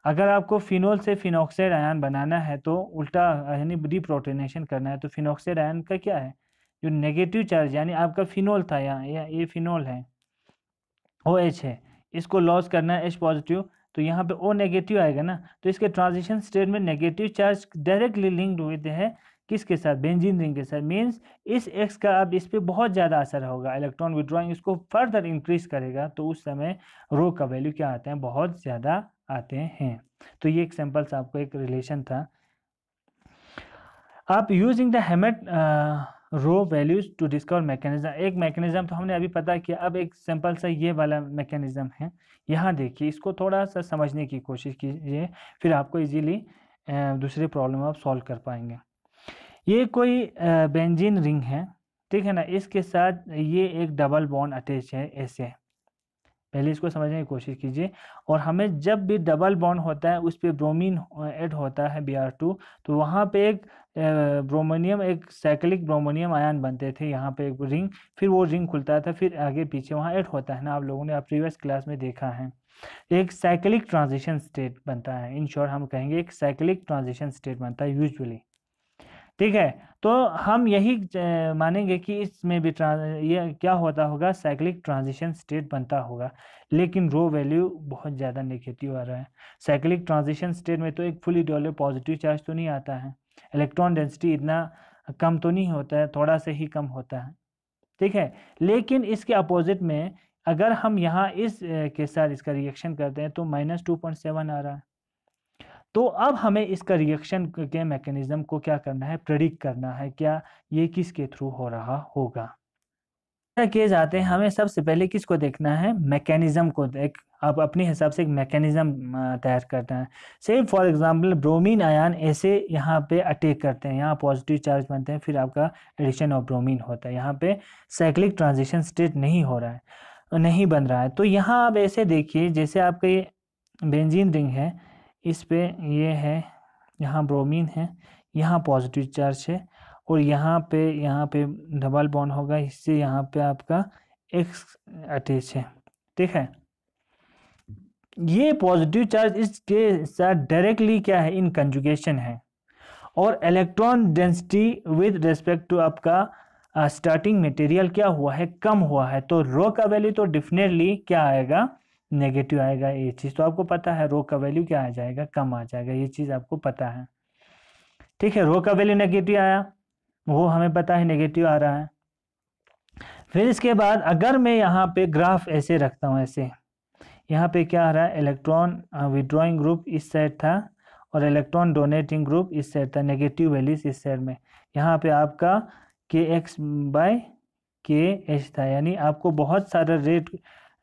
S1: अगर आपको फिनोल से फिनॉक्साइड आयन बनाना है तो उल्टा यानी डीप्रोटोनेशन करना है, तो फिनॉक्साइड आयन का क्या है, जो नेगेटिव चार्ज, यानी आपका फिनोल था यहाँ, ये फिनोल है, OH है, इसको लॉस करना है H पॉजिटिव, तो यहाँ पे O नेगेटिव आएगा ना, तो इसके ट्रांजिशन स्टेट में negative charge directly linked with है किसके साथ, बेंजीन रिंग के साथ, मीन्स इस एक्स का अब इस पर बहुत ज़्यादा असर होगा, इलेक्ट्रॉन विड्रॉइंग इसको फर्दर इंक्रीज करेगा, तो उस समय रो का वैल्यू क्या आते हैं, बहुत ज़्यादा आते हैं। तो ये एक सिंपल आपको एक रिलेशन था। आप using the Hammett rho values to discover mechanism, एक मैकेनिज्म तो हमने अभी पता किया, अब एक सिंपल सा ये वाला मैकेनिज्म है। यहाँ देखिए, इसको थोड़ा सा समझने की कोशिश कीजिए, फिर आपको इजीली दूसरे प्रॉब्लम आप सॉल्व कर पाएंगे। ये कोई बेंजीन रिंग है, ठीक है ना, इसके साथ ये एक डबल बॉन्ड अटैच है ऐसे, पहले इसको समझने की कोशिश कीजिए। और हमें जब भी डबल बॉन्ड होता है उस पर ब्रोमीन ऐड होता है Br2, तो वहाँ पे एक ब्रोमोनियम, एक साइक्लिक ब्रोमोनियम आयन बनते थे, यहाँ पे एक रिंग, फिर वो रिंग खुलता था, फिर आगे पीछे वहाँ ऐड होता है ना, आप लोगों ने प्रीवियस क्लास में देखा है। एक साइक्लिक ट्रांजिशन स्टेट बनता है, इन शॉर्ट हम कहेंगे एक साइक्लिक ट्रांजिशन स्टेट बनता है यूजुअली, ठीक है। तो हम यही मानेंगे कि इसमें भी ये क्या होता होगा, साइक्लिक ट्रांजिशन स्टेट बनता होगा, लेकिन रो वैल्यू बहुत ज़्यादा नेगेटिव आ रहा है। साइक्लिक ट्रांजिशन स्टेट में तो एक फुली डेवलप पॉजिटिव चार्ज तो नहीं आता है, इलेक्ट्रॉन डेंसिटी इतना कम तो नहीं होता है, थोड़ा से ही कम होता है, ठीक है। लेकिन इसके अपोजिट में अगर हम यहाँ इस के साथ इसका रिएक्शन करते हैं तो -2.7 आ रहा है। तो अब हमें इसका रिएक्शन के मैकेनिज्म को क्या करना है, प्रेडिक्ट करना है, क्या ये किसके थ्रू हो रहा होगा। किए जाते हैं, हमें सबसे पहले किसको देखना है, मैकेनिज्म को। देख आप अपने हिसाब से एक मैकेनिज्म तैयार करते हैं। से फॉर एग्जांपल ब्रोमीन आयन ऐसे यहाँ पे अटैक करते हैं, यहाँ पॉजिटिव चार्ज बनते हैं, फिर आपका एडिशन ऑफ ब्रोमीन होता है, यहाँ पे साइक्लिक ट्रांजिशन स्टेट नहीं हो रहा है, नहीं बन रहा है। तो यहाँ आप ऐसे देखिए, जैसे आपका ये बेंजीन रिंग है, इस पे ये है, यहाँ ब्रोमीन है, यहाँ पॉजिटिव चार्ज है, और यहाँ पे डबल बॉन्ड होगा, इससे यहाँ पे आपका एक्स अटैच है, ठीक है। ये पॉजिटिव चार्ज इसके साथ डायरेक्टली क्या है, इन कंजुगेशन है, और electron density with respect to आपका स्टार्टिंग मटेरियल क्या हुआ है, कम हुआ है। तो रो का वैल्यू तो डेफिनेटली क्या आएगा, नेगेटिव आएगा। ये चीज़ तो आपको पता है, रो का वैल्यू क्या आ जाएगा, कम आ जाएगा, ये चीज़ आपको पता है, ठीक है। रो का वैल्यू नेगेटिव आया, वो हमें पता है नेगेटिव आ रहा है। फिर इसके बाद अगर मैं यहाँ पे ग्राफ ऐसे रखता हूँ, ऐसे यहाँ पे क्या आ रहा है, इलेक्ट्रॉन विड्रॉइंग ग्रुप इस साइड था और इलेक्ट्रॉन डोनेटिंग ग्रुप इस साइड था, नेगेटिव वैल्यूज इस साइड में। यहाँ पे आपका kx/kh था, यानी आपको बहुत सारा रेट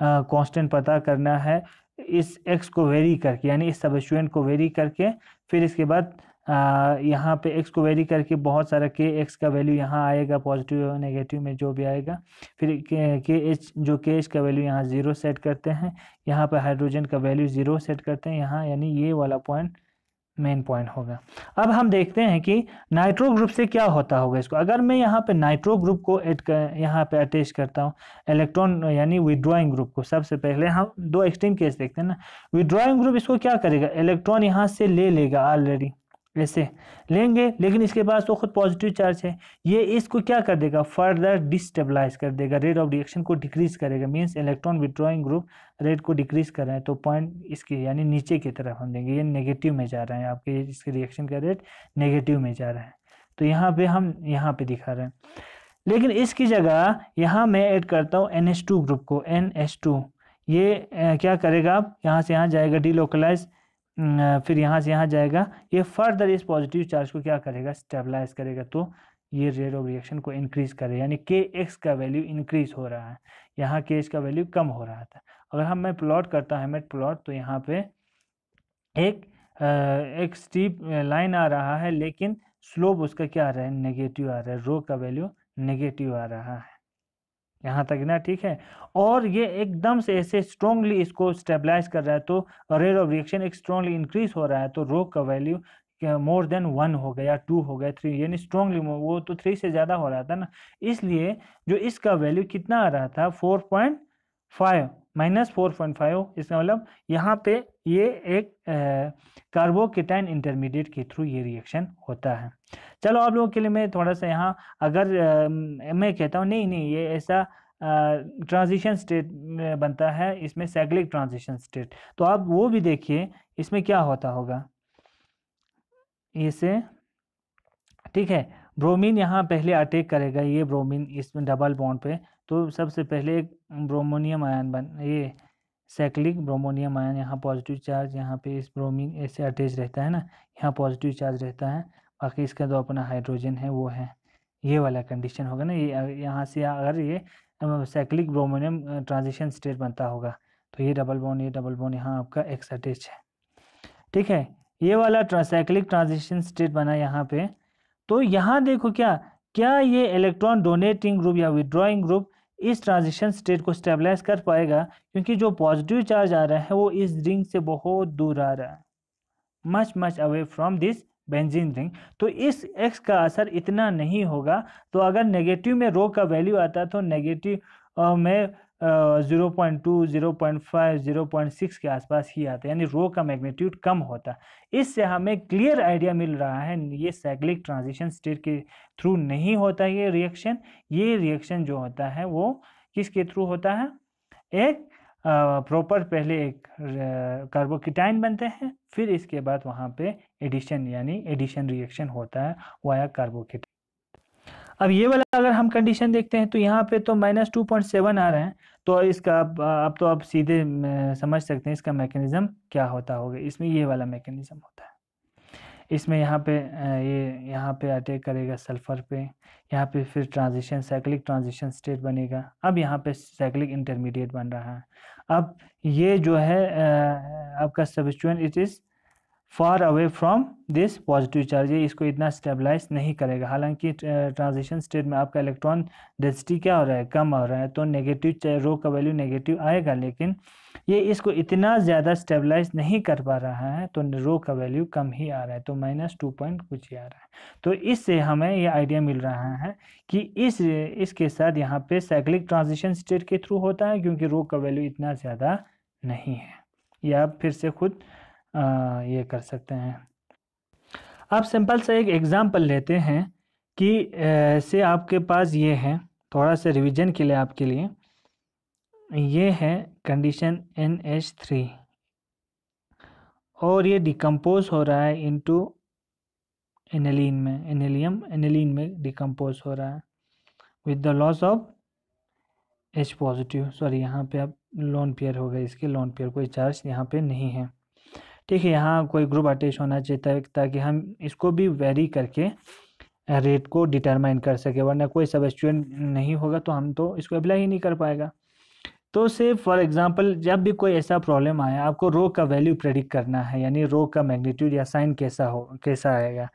S1: कांस्टेंट पता करना है इस x को वेरी करके, यानी इस सबस्टिट्यूएंट को वेरी करके, फिर इसके बाद यहाँ पे x को वेरी करके बहुत सारा kx का वैल्यू यहाँ आएगा, पॉजिटिव और नेगेटिव में जो भी आएगा। फिर kh जो kh का वैल्यू यहाँ 0 सेट करते हैं, यहाँ पे हाइड्रोजन का वैल्यू 0 सेट करते हैं यहाँ, यानी ये वाला पॉइंट मेन पॉइंट होगा। अब हम देखते हैं कि नाइट्रो ग्रुप से क्या होता होगा इसको। अगर मैं यहाँ पे नाइट्रो ग्रुप को ऐड कर यहाँ पे अटैच करता हूँ इलेक्ट्रॉन यानी विड्रॉइंग ग्रुप को, सबसे पहले हम दो एक्सट्रीम केस देखते हैं ना। विड्रॉइंग ग्रुप इसको क्या करेगा, इलेक्ट्रॉन यहाँ से ले लेगा, ऑलरेडी ऐसे लेंगे, लेकिन इसके पास तो खुद पॉजिटिव चार्ज है, ये इसको क्या कर देगा, फर्दर डिस्टेबलाइज कर देगा, रेट ऑफ रिएक्शन को डिक्रीज करेगा। Means electron withdrawing group rate को डिक्रीज कर रहा है, तो पॉइंट इसके यानी नीचे की तरफ हम देंगे, ये नेगेटिव में जा रहा है, आपके इसके रिएक्शन का रेट नेगेटिव में जा रहा है, तो यहाँ पे हम यहाँ पे दिखा रहे हैं। लेकिन इसकी जगह यहाँ मैं ऐड करता हूँ NH2 ग्रुप को, NH2, ये क्या करेगा, आप यहाँ से यहाँ जाएगा डिलोकलाइज, फिर यहाँ से यहाँ जाएगा, ये फर्दर इस पॉजिटिव चार्ज को क्या करेगा, स्टेबलाइज करेगा, तो ये रेट ऑफ रिएक्शन को इंक्रीज करेगा, यानी kx का वैल्यू इंक्रीज हो रहा है, यहाँ kh का वैल्यू कम हो रहा था। अगर हम मैं प्लॉट करता हूँ हेमेट प्लॉट, तो यहाँ पे एक स्टीप लाइन आ रहा है, लेकिन स्लोप उसका क्या आ रहा है, नेगेटिव आ रहा है, रो का वैल्यू नेगेटिव आ रहा है, यहाँ तक ना, ठीक है। और ये एकदम से ऐसे स्ट्रॉन्गली इसको स्टेबलाइज कर रहा है, तो रेट ऑफ रिएक्शन एक स्ट्रॉन्गली इंक्रीज हो रहा है, तो रो का वैल्यू मोर देन 1 हो गया, 2 हो गया, 3, यानी स्ट्रॉन्गली, वो तो 3 से ज़्यादा हो रहा था ना, इसलिए जो इसका वैल्यू कितना आ रहा था 4.5 -4.5, इसका मतलब यहाँ पे ये एक कार्बोकेटाइन इंटरमीडिएट के थ्रू ये रिएक्शन होता है। चलो आप लोगों के लिए मैं थोड़ा सा यहाँ, अगर मैं कहता हूँ नहीं ये ऐसा ट्रांजिशन स्टेट बनता है, इसमें साइक्लिक ट्रांजिशन स्टेट, तो आप वो भी देखिए इसमें क्या होता होगा, इसे, ठीक है। ब्रोमीन यहाँ पहले अटैक करेगा, ये ब्रोमीन इसमें डबल बॉन्ड पे, तो सबसे पहले एक ब्रोमोनियम आयन ये साइक्लिक ब्रोमोनियम आयन, यहाँ पॉजिटिव चार्ज, यहाँ पे इस ब्रोमीन ऐसे अटैच रहता है ना, यहाँ पॉजिटिव चार्ज रहता है, बाकी इसका जो अपना हाइड्रोजन है वो है, ये वाला कंडीशन होगा ना। ये यहाँ से अगर ये साइक्लिक ब्रोमोनियम ट्रांजिशन स्टेट बनता होगा तो ये डबल बॉन्ड यहाँ आपका एक्स अटैच है, ठीक है। ये वाला साइक्लिक ट्रांजिशन स्टेट बना यहाँ पे। तो यहाँ देखो क्या ये इलेक्ट्रॉन डोनेटिंग ग्रुप या विड्रॉइंग ग्रुप इस ट्रांजिशन स्टेट को स्टेबलाइज कर पाएगा, क्योंकि जो पॉजिटिव चार्ज आ रहा है वो इस रिंग से बहुत दूर आ रहा है, much away from this benzene ring. तो इस एक्स का असर इतना नहीं होगा। तो अगर नेगेटिव में रो का वैल्यू आता है तो नेगेटिव में 0.2, 0.5, 0.6 के आसपास ही आता है, यानी रो का मैग्नीट्यूड कम होता है। इससे हमें क्लियर आइडिया मिल रहा है ये साइक्लिक ट्रांजिशन स्टेट के थ्रू नहीं होता ये रिएक्शन जो होता है वो किसके थ्रू होता है, एक प्रॉपर पहले एक कार्बोकेटाइन बनते हैं, फिर इसके बाद वहाँ पे एडिशन यानी एडिशन रिएक्शन होता है वाया कार्बोकेटाइन। अब ये वाला अगर हम कंडीशन देखते हैं तो यहाँ पे तो -2.7 आ रहे हैं, तो इसका अब तो आप सीधे समझ सकते हैं इसका मैकेनिज्म क्या होता होगा। इसमें ये वाला मैकेनिज्म होता है, इसमें यहाँ पे ये यहाँ पे अटैक करेगा सल्फर पे, यहाँ पे फिर ट्रांजिशन साइक्लिक ट्रांजिशन स्टेट बनेगा। अब यहाँ पे साइक्लिक इंटरमीडिएट बन रहा है। अब ये जो है आपका substituent it is far away from this positive charge, ये इसको इतना स्टेबलाइज नहीं करेगा। हालांकि ट्रांजिशन स्टेट में आपका इलेक्ट्रॉन डेंसिटी क्या हो रहा है, कम हो रहा है, तो नेगेटिव रो का वैल्यू नेगेटिव आएगा, लेकिन ये इसको इतना ज़्यादा स्टेबलाइज नहीं कर पा रहा है, तो रो का वैल्यू कम ही आ रहा है, तो -2 पॉइंट कुछ ही आ रहा है। तो इससे हमें ये आइडिया मिल रहा है कि इसके साथ यहाँ पे साइक्लिक ट्रांजिशन स्टेट के थ्रू होता है, क्योंकि रो का वैल्यू इतना ज़्यादा नहीं है। या आप फिर से खुद ये कर सकते हैं। आप सिंपल सा एक एग्जाम्पल लेते हैं कि से आपके पास ये है, थोड़ा सा रिवीजन के लिए आपके लिए, ये है कंडीशन NH3 और ये डिकम्पोज हो रहा है इनटू एनिलीन में, एनिलीन में डिकम्पोज हो रहा है with the loss of H positive. Sorry, यहाँ पे अब लोन पेयर हो गए, इसके लोन पेयर, कोई चार्ज यहाँ पे नहीं है, ठीक है। यहाँ कोई ग्रुप अटैच होना चाहिए ताकि हम इसको भी वेरी करके रेट को डिटरमाइन कर सके, वरना कोई सब्स्टिट्यूएंट नहीं होगा तो हम तो इसको अप्लाई ही नहीं कर पाएगा। तो से फॉर एग्जांपल जब भी कोई ऐसा प्रॉब्लम आया, आपको रो का वैल्यू प्रेडिक्ट करना है, यानी रो का मैग्नीट्यूड या साइन कैसा आएगा,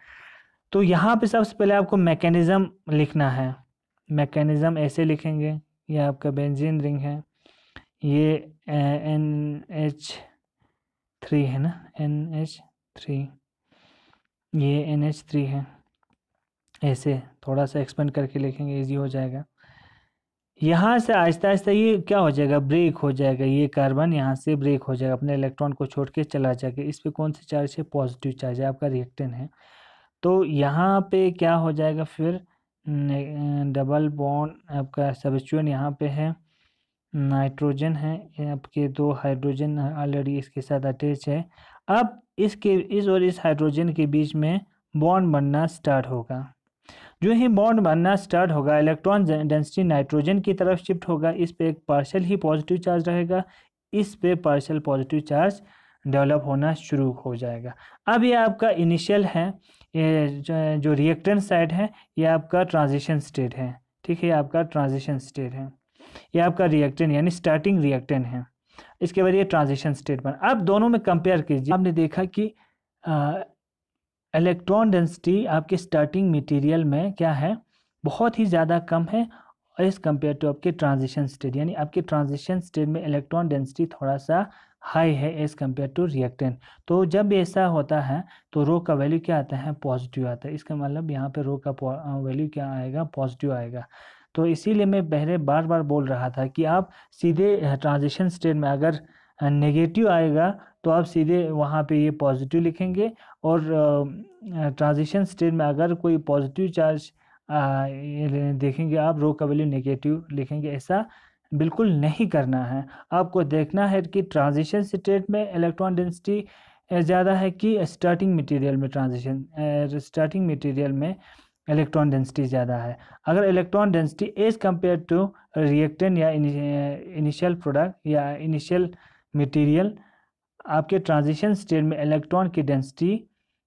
S1: तो यहाँ पे सबसे पहले आपको मैकेनिज्म लिखना है। मैकेनिज्म ऐसे लिखेंगे, ये आपका बेंजीन रिंग है, ये NH3 है ना, NH3, ये NH3 है, ऐसे थोड़ा सा एक्सपेंड करके लिखेंगे, इजी हो जाएगा। यहाँ से आहिस्ता आहिस्ता ये क्या हो जाएगा, ब्रेक हो जाएगा, ये कार्बन यहाँ से ब्रेक हो जाएगा, अपने इलेक्ट्रॉन को छोड़ के चला जाएगा। इस पे कौन सी चार्ज है, पॉजिटिव चार्ज है, आपका रिएक्टेंट है। तो यहाँ पे क्या हो जाएगा, फिर डबल बॉन्ड आपका सब्स्टिट्यूएंट यहाँ पे है, नाइट्रोजन है, आपके 2 हाइड्रोजन ऑलरेडी इसके साथ अटैच है। अब इस और इस हाइड्रोजन के बीच में बॉन्ड बनना स्टार्ट होगा। जो ही बॉन्ड बनना स्टार्ट होगा, इलेक्ट्रॉन डेंसिटी नाइट्रोजन की तरफ शिफ्ट होगा, इस पे एक पार्शियल ही पॉजिटिव चार्ज रहेगा, इस पे पार्शियल पॉजिटिव चार्ज डेवलप होना शुरू हो जाएगा। अब ये आपका इनिशियल है, ये जो रिएक्टेंट साइड है ये आपका ट्रांजिशन स्टेट है, ठीक है, आपका ट्रांजिशन स्टेट है, ये आपका रिएक्टेंट यानी स्टार्टिंग रिएक्टेंट है। इसके बाद ये ट्रांजिशन स्टेट बन। अब दोनों में कंपेयर कीजिए, आपने देखा कि इलेक्ट्रॉन डेंसिटी आपके स्टार्टिंग मटेरियल में क्या है, बहुत ही ज़्यादा कम है एज कम्पेयर टू आपके ट्रांजिशन स्टेट, यानी आपके ट्रांजिशन स्टेट में इलेक्ट्रॉन डेंसिटी थोड़ा सा हाई है एज कम्पेयर टू रिएक्टेंट। तो जब ऐसा होता है तो रो का वैल्यू क्या आता है, पॉजिटिव आता है। इसका मतलब यहाँ पे रो का वैल्यू क्या आएगा, पॉजिटिव आएगा। तो इसीलिए मैं पहले बार बार बोल रहा था कि आप सीधे ट्रांजिशन स्टेट में अगर नेगेटिव आएगा तो आप सीधे वहाँ पे ये पॉजिटिव लिखेंगे, और ट्रांजिशन स्टेट में अगर कोई पॉजिटिव चार्ज देखेंगे आप, रो का वैल्यू नेगेटिव लिखेंगे। ऐसा बिल्कुल नहीं करना है। आपको देखना है कि ट्रांजिशन स्टेट में इलेक्ट्रॉन डेंसिटी ज़्यादा है कि स्टार्टिंग मटेरियल में, स्टार्टिंग मटेरियल में इलेक्ट्रॉन डेंसिटी ज़्यादा है। अगर electron density as compare to reactant या इनिशियल प्रोडक्ट या इनिशियल मटेरियल, आपके ट्रांजिशन स्टेट में इलेक्ट्रॉन की डेंसिटी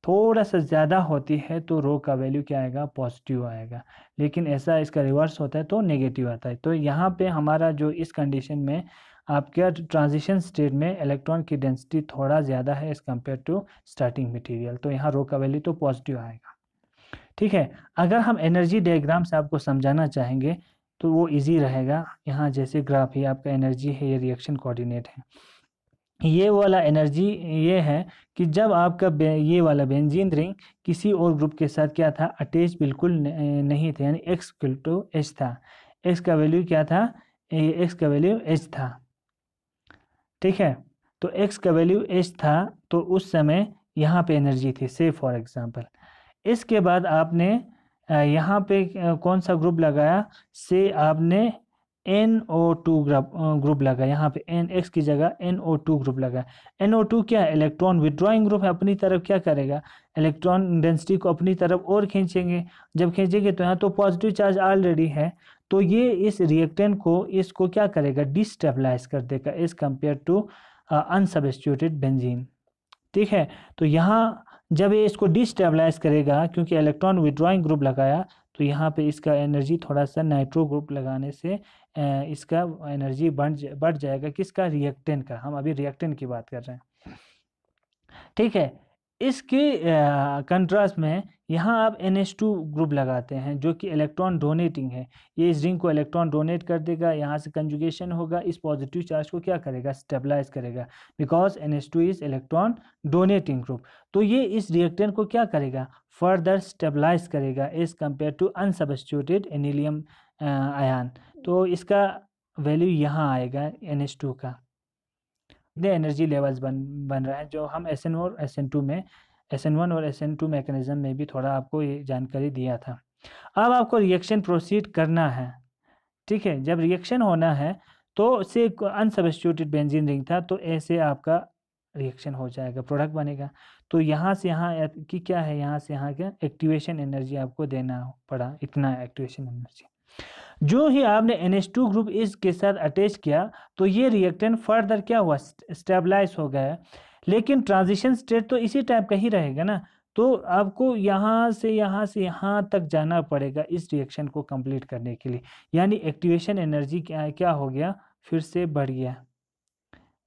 S1: थोड़ा सा ज़्यादा होती है तो रो का वैल्यू क्या आएगा, पॉजिटिव आएगा। लेकिन ऐसा इसका रिवर्स होता है तो नेगेटिव आता है। तो यहाँ पे हमारा जो इस कंडीशन में आपके ट्रांजिशन स्टेट में इलेक्ट्रॉन की डेंसिटी थोड़ा ज़्यादा है as compare to starting material, तो यहाँ रो का वैल्यू तो पॉजिटिव आएगा। ठीक है, अगर हम एनर्जी डायग्राम से आपको समझाना चाहेंगे तो वो इजी रहेगा। यहाँ जैसे ग्राफ, ये आपका एनर्जी है, ये रिएक्शन कोऑर्डिनेट है। ये वाला एनर्जी ये है कि जब आपका ये वाला बेंजीन रिंग किसी और ग्रुप के साथ क्या था, अटैच बिल्कुल नहीं थे, यानी एक्स इक्वल टू एच था। एक्स का वैल्यू क्या था, एक्स का वैल्यू एच था। ठीक है, तो एक्स का वैल्यू एच था, तो उस समय यहाँ पे एनर्जी थी, से फॉर एग्जांपल। इसके बाद आपने यहाँ पे कौन सा ग्रुप लगाया, से आपने NO2 ग्रुप लगा, यहाँ पे NX की जगह NO2 ग्रुप लगा। NO2 क्या है, इलेक्ट्रॉन विड्रॉइंग ग्रुप है, अपनी तरफ क्या करेगा, इलेक्ट्रॉन डेंसिटी को अपनी तरफ और खींचेंगे। जब खींचेंगे तो यहाँ तो पॉजिटिव चार्ज ऑलरेडी है, तो ये इस रिएक्टेंट को, इसको क्या करेगा, डिस्टेबलाइज कर देगा एज कम्पेयर टू अनसब्स्टिट्यूटेड बेंजीन। ठीक है, तो यहाँ जब ये इसको डिस्टेबलाइज करेगा, क्योंकि इलेक्ट्रॉन विड्रॉइंग ग्रुप लगाया, तो यहाँ पे इसका एनर्जी थोड़ा सा नाइट्रो ग्रुप लगाने से इसका एनर्जी बढ़ जाएगा। किसका, रिएक्टेंट का। हम अभी रिएक्टेंट की बात कर रहे हैं। ठीक है, इसके कंट्रास्ट में यहाँ आप NH2 ग्रुप लगाते हैं जो कि इलेक्ट्रॉन डोनेटिंग है। ये इस रिंग को इलेक्ट्रॉन डोनेट कर देगा, यहाँ से कंजुगेशन होगा, इस पॉजिटिव चार्ज को क्या करेगा, स्टेबलाइज करेगा, because NH2 is electron donating group. तो ये इस रिएक्टेंट को क्या करेगा, फर्दर स्टेबलाइज करेगा एज कम्पेयर टू अनसब्स्टिट्यूटेड एनिलियम आयन। तो इसका वैल्यू यहाँ आएगा NH2 का। इतने एनर्जी लेवल्स बन रहा है, जो हम SN और SN2 में, SN1 और SN2 मैकेनिज्म में भी थोड़ा आपको ये जानकारी दिया था। अब आपको रिएक्शन प्रोसीड करना है। ठीक है, जब रिएक्शन होना है तो से अनसब्स्टिट्यूटेड बेंजीन रिंग था, तो ऐसे आपका रिएक्शन हो जाएगा, प्रोडक्ट बनेगा। तो यहाँ से यहाँ की क्या है, यहाँ से यहाँ क्या एक्टिवेशन एनर्जी आपको देना पड़ा, इतना एक्टिवेशन एनर्जी। जो ही आपने NH2 ग्रुप इसके साथ अटैच किया तो ये रिएक्टेंट फर्दर क्या हुआ, स्टेबलाइज हो गया। लेकिन ट्रांजिशन स्टेट तो इसी टाइप का ही रहेगा ना, तो आपको यहाँ से यहाँ तक जाना पड़ेगा इस रिएक्शन को कंप्लीट करने के लिए। यानी एक्टिवेशन एनर्जी क्या हो गया, फिर से बढ़ गया,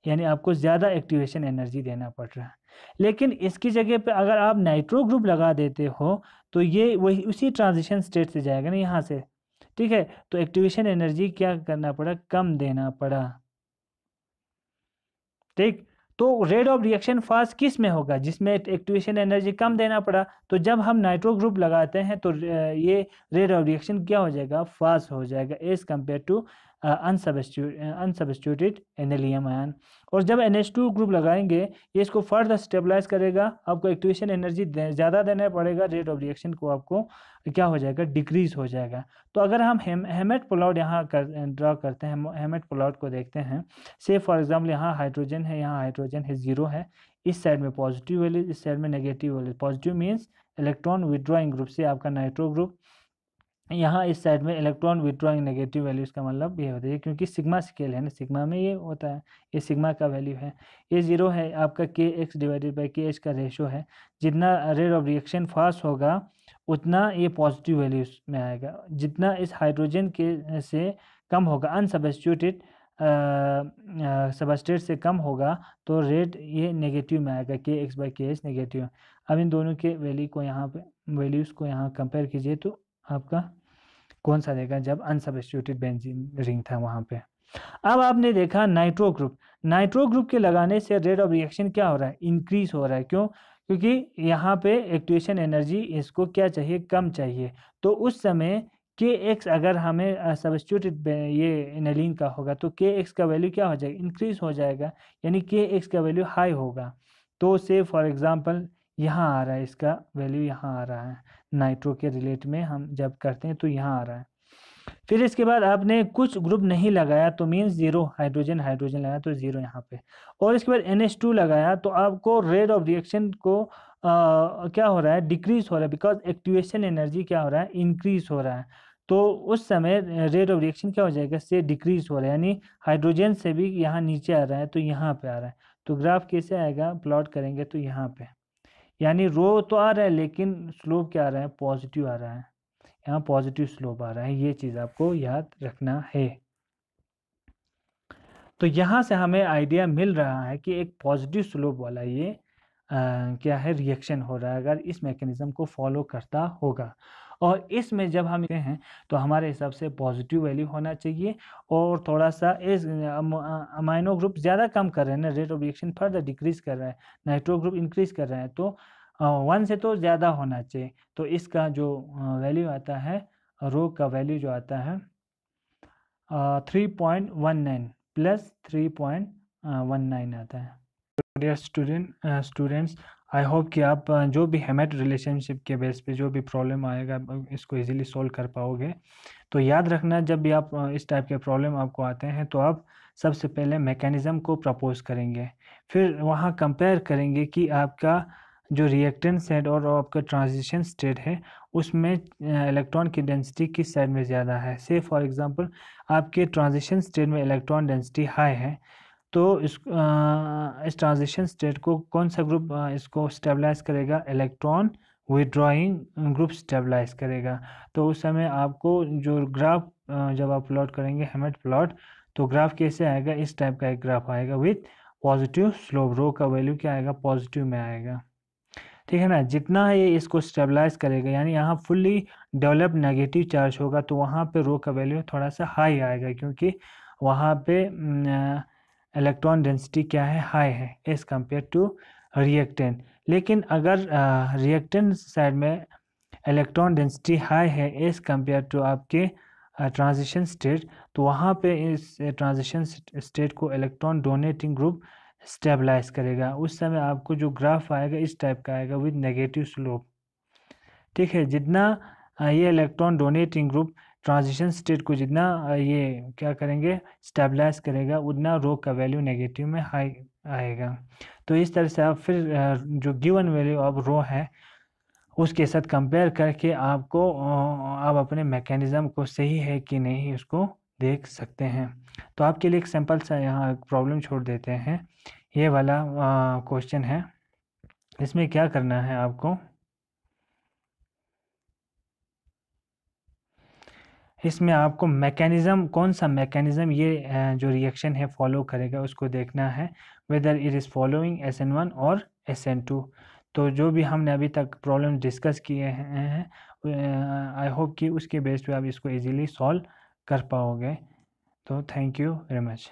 S1: यानी आपको ज़्यादा एक्टिवेशन एनर्जी देना पड़ रहा है। लेकिन इसकी जगह पे अगर आप नाइट्रो ग्रुप लगा देते हो तो ये वही उसी ट्रांजिशन स्टेट से जाएगा ना, यहाँ से। ठीक है, तो एक्टिवेशन एनर्जी क्या करना पड़ा, कम देना पड़ा। ठीक, तो रेट ऑफ रिएक्शन फास्ट किस में होगा, जिसमें एक्टिवेशन एनर्जी कम देना पड़ा। तो जब हम नाइट्रो ग्रुप लगाते हैं तो ये रेट ऑफ रिएक्शन क्या हो जाएगा, फास्ट हो जाएगा एज कम्पेयर टू अनसब्स्टिट्यूटेड एनिलियम आयन। और जब NH2 ग्रुप लगाएंगे ये इसको फर्दर स्टेबलाइज करेगा, आपको एक्टिवेशन एनर्जी ज़्यादा देना पड़ेगा, रेट ऑफ रिएक्शन को आपको क्या हो जाएगा, डिक्रीज हो जाएगा। तो अगर हम हेमेट प्लॉट यहाँ ड्रॉ करते हैं, हेमेट प्लॉट को देखते हैं, से फॉर एग्जांपल यहाँ हाइड्रोजन है, यहाँ हाइड्रोजन है, 0 है, इस साइड में पॉजिटिव वैल्यू, इस साइड में negative value. Positive means electron withdrawing group से आपका नाइट्रो ग्रुप, यहाँ इस साइड में इलेक्ट्रॉन विड्रॉइंग नेगेटिव वैल्यू। इसका मतलब ये होता है, क्योंकि सिग्मा स्केल है ना, सिग्मा में ये होता है, ये सिग्मा का वैल्यू है। ये 0 है, आपका KX डिवाइडेड बाई KH का रेशो है। जितना रेट ऑफ रिएक्शन फास्ट होगा उतना ये पॉजिटिव वैल्यू में आएगा, जितना इस हाइड्रोजन के से कम होगा, अनसब्स्टिट्यूटेड सबस्ट्रेट से कम होगा, तो रेट ये नेगेटिव में आएगा, KX बाई KH नेगेटिव। अब इन दोनों के वैल्यू को यहाँ पे, वैल्यूज़ को यहाँ कंपेयर कीजिए तो आपका कौन सा देगा, जब अनसब्स्टिट्यूटेड बेंजीन रिंग था वहाँ पे। अब आपने देखा नाइट्रो ग्रुप, नाइट्रो ग्रुप के लगाने से रेट ऑफ रिएक्शन क्या हो रहा है, इंक्रीज हो रहा है। क्यों, क्योंकि यहाँ पे एक्टिवेशन एनर्जी इसको क्या चाहिए, कम चाहिए। तो उस समय KX अगर हमें सब्स्टिट्यूटेड ये एनिलीन का होगा तो KX का वैल्यू क्या हो जाएगा, इंक्रीज हो जाएगा, यानी KX का वैल्यू हाई होगा। तो से फॉर एग्जांपल यहाँ आ रहा है, इसका वैल्यू यहाँ आ रहा है, नाइट्रो के रिलेट में हम जब करते हैं तो यहाँ आ रहा है। फिर इसके बाद आपने कुछ ग्रुप नहीं लगाया तो मीन्स 0, हाइड्रोजन हाइड्रोजन लगाया तो 0 यहाँ पे। और इसके बाद NH2 लगाया तो आपको रेट ऑफ रिएक्शन को क्या हो रहा है, डिक्रीज हो रहा है, बिकॉज एक्टिवेशन एनर्जी क्या हो रहा है, इंक्रीज हो रहा है। तो उस समय रेट ऑफ रिएक्शन क्या हो जाएगा, से डिक्रीज हो रहा है, यानी हाइड्रोजन से भी यहाँ नीचे आ रहा है तो यहाँ पे आ रहा है। तो ग्राफ कैसे आएगा, प्लॉट करेंगे तो यहाँ पे, यानी रो तो आ रहा है लेकिन स्लोप क्या आ रहा है, पॉजिटिव आ रहा है, यहाँ पॉजिटिव स्लोप आ रहा है। ये चीज़ आपको याद रखना है। तो यहाँ से हमें आइडिया मिल रहा है कि एक पॉजिटिव स्लोप वाला ये क्या है, रिएक्शन हो रहा है अगर इस मैकेनिज्म को फॉलो करता होगा। और इसमें जब हम हैं तो हमारे हिसाब से पॉजिटिव वैल्यू होना चाहिए, और थोड़ा सा इस अमाइनो ग्रुप ज़्यादा कम कर रहे हैं ना, rate of reaction further decrease कर रहा है, नाइट्रो ग्रुप इंक्रीज कर रहा है, तो 1 से तो ज़्यादा होना चाहिए। तो इसका जो वैल्यू आता है, रो का वैल्यू जो आता है 3.19 प्लस 3.19 आता है। डियर स्टूडेंट्स, आई होप कि आप जो भी हेमेट रिलेशनशिप के बेस पे जो भी प्रॉब्लम आएगा इसको इजीली सॉल्व कर पाओगे। तो याद रखना, जब भी आप इस टाइप के प्रॉब्लम आपको आते हैं तो आप सबसे पहले मैकेनिज़्म को प्रपोज करेंगे, फिर वहाँ कंपेयर करेंगे कि आपका जो रिएक्टेंस है और आपका ट्रांजिशन स्टेट है उसमें इलेक्ट्रॉन की डेंसिटी किस साइड में ज़्यादा है। से फॉर एग्जांपल आपके ट्रांजिशन स्टेट में इलेक्ट्रॉन डेंसिटी हाई है, तो इस ट्रांजिशन स्टेट को कौन सा ग्रुप इसको स्टेबलाइज करेगा, इलेक्ट्रॉन विड्रॉइंग ग्रुप स्टेबलाइज करेगा। तो उस समय आपको जो ग्राफ जब आप प्लॉट करेंगे हेमेट प्लॉट, तो ग्राफ कैसे आएगा, इस टाइप का एक ग्राफ आएगा विथ पॉजिटिव स्लोप, रो का वैल्यू क्या आएगा, पॉजिटिव में आएगा। ठीक है ना, जितना ये इसको स्टेबलाइज करेगा, यानी यहाँ फुल्ली डेवलप नेगेटिव चार्ज होगा तो वहाँ पे रो का वैल्यू थोड़ा सा हाई आएगा, क्योंकि वहाँ पे इलेक्ट्रॉन डेंसिटी क्या है, हाई है एज कम्पेयर टू रिएक्टेंट। लेकिन अगर रिएक्टेंट साइड में इलेक्ट्रॉन डेंसिटी हाई है एज कम्पेयर टू आपके ट्रांजिशन स्टेट, तो वहाँ पे इस ट्रांजिशन स्टेट को इलेक्ट्रॉन डोनेटिंग ग्रुप स्टेबलाइज करेगा। उस समय आपको जो ग्राफ आएगा इस टाइप का आएगा विद नेगेटिव स्लोप। ठीक है, जितना ये electron donating group transition state को जितना ये क्या करेंगे, स्टेबलाइज करेगा, उतना रो का वैल्यू नेगेटिव में हाई आएगा। तो इस तरह से आप फिर जो गिवन वैल्यू ऑफ रो है उसके साथ कंपेयर करके आपको आप अपने मैकेनिज़्म को सही है कि नहीं उसको देख सकते हैं। तो आपके लिए एक सिंपल सा यहाँ प्रॉब्लम छोड़ देते हैं। ये वाला क्वेश्चन है, इसमें क्या करना है आपको, इसमें आपको मैकेनिज़्म, कौन सा मैकेनिज़्म ये जो रिएक्शन है फॉलो करेगा उसको देखना है, whether it is following SN1 और SN2। तो जो भी हमने अभी तक प्रॉब्लम डिस्कस किए हैं आई होप कि उसके बेस पे आप इसको इजीली सॉल्व कर पाओगे। तो थैंक यू वेरी मच।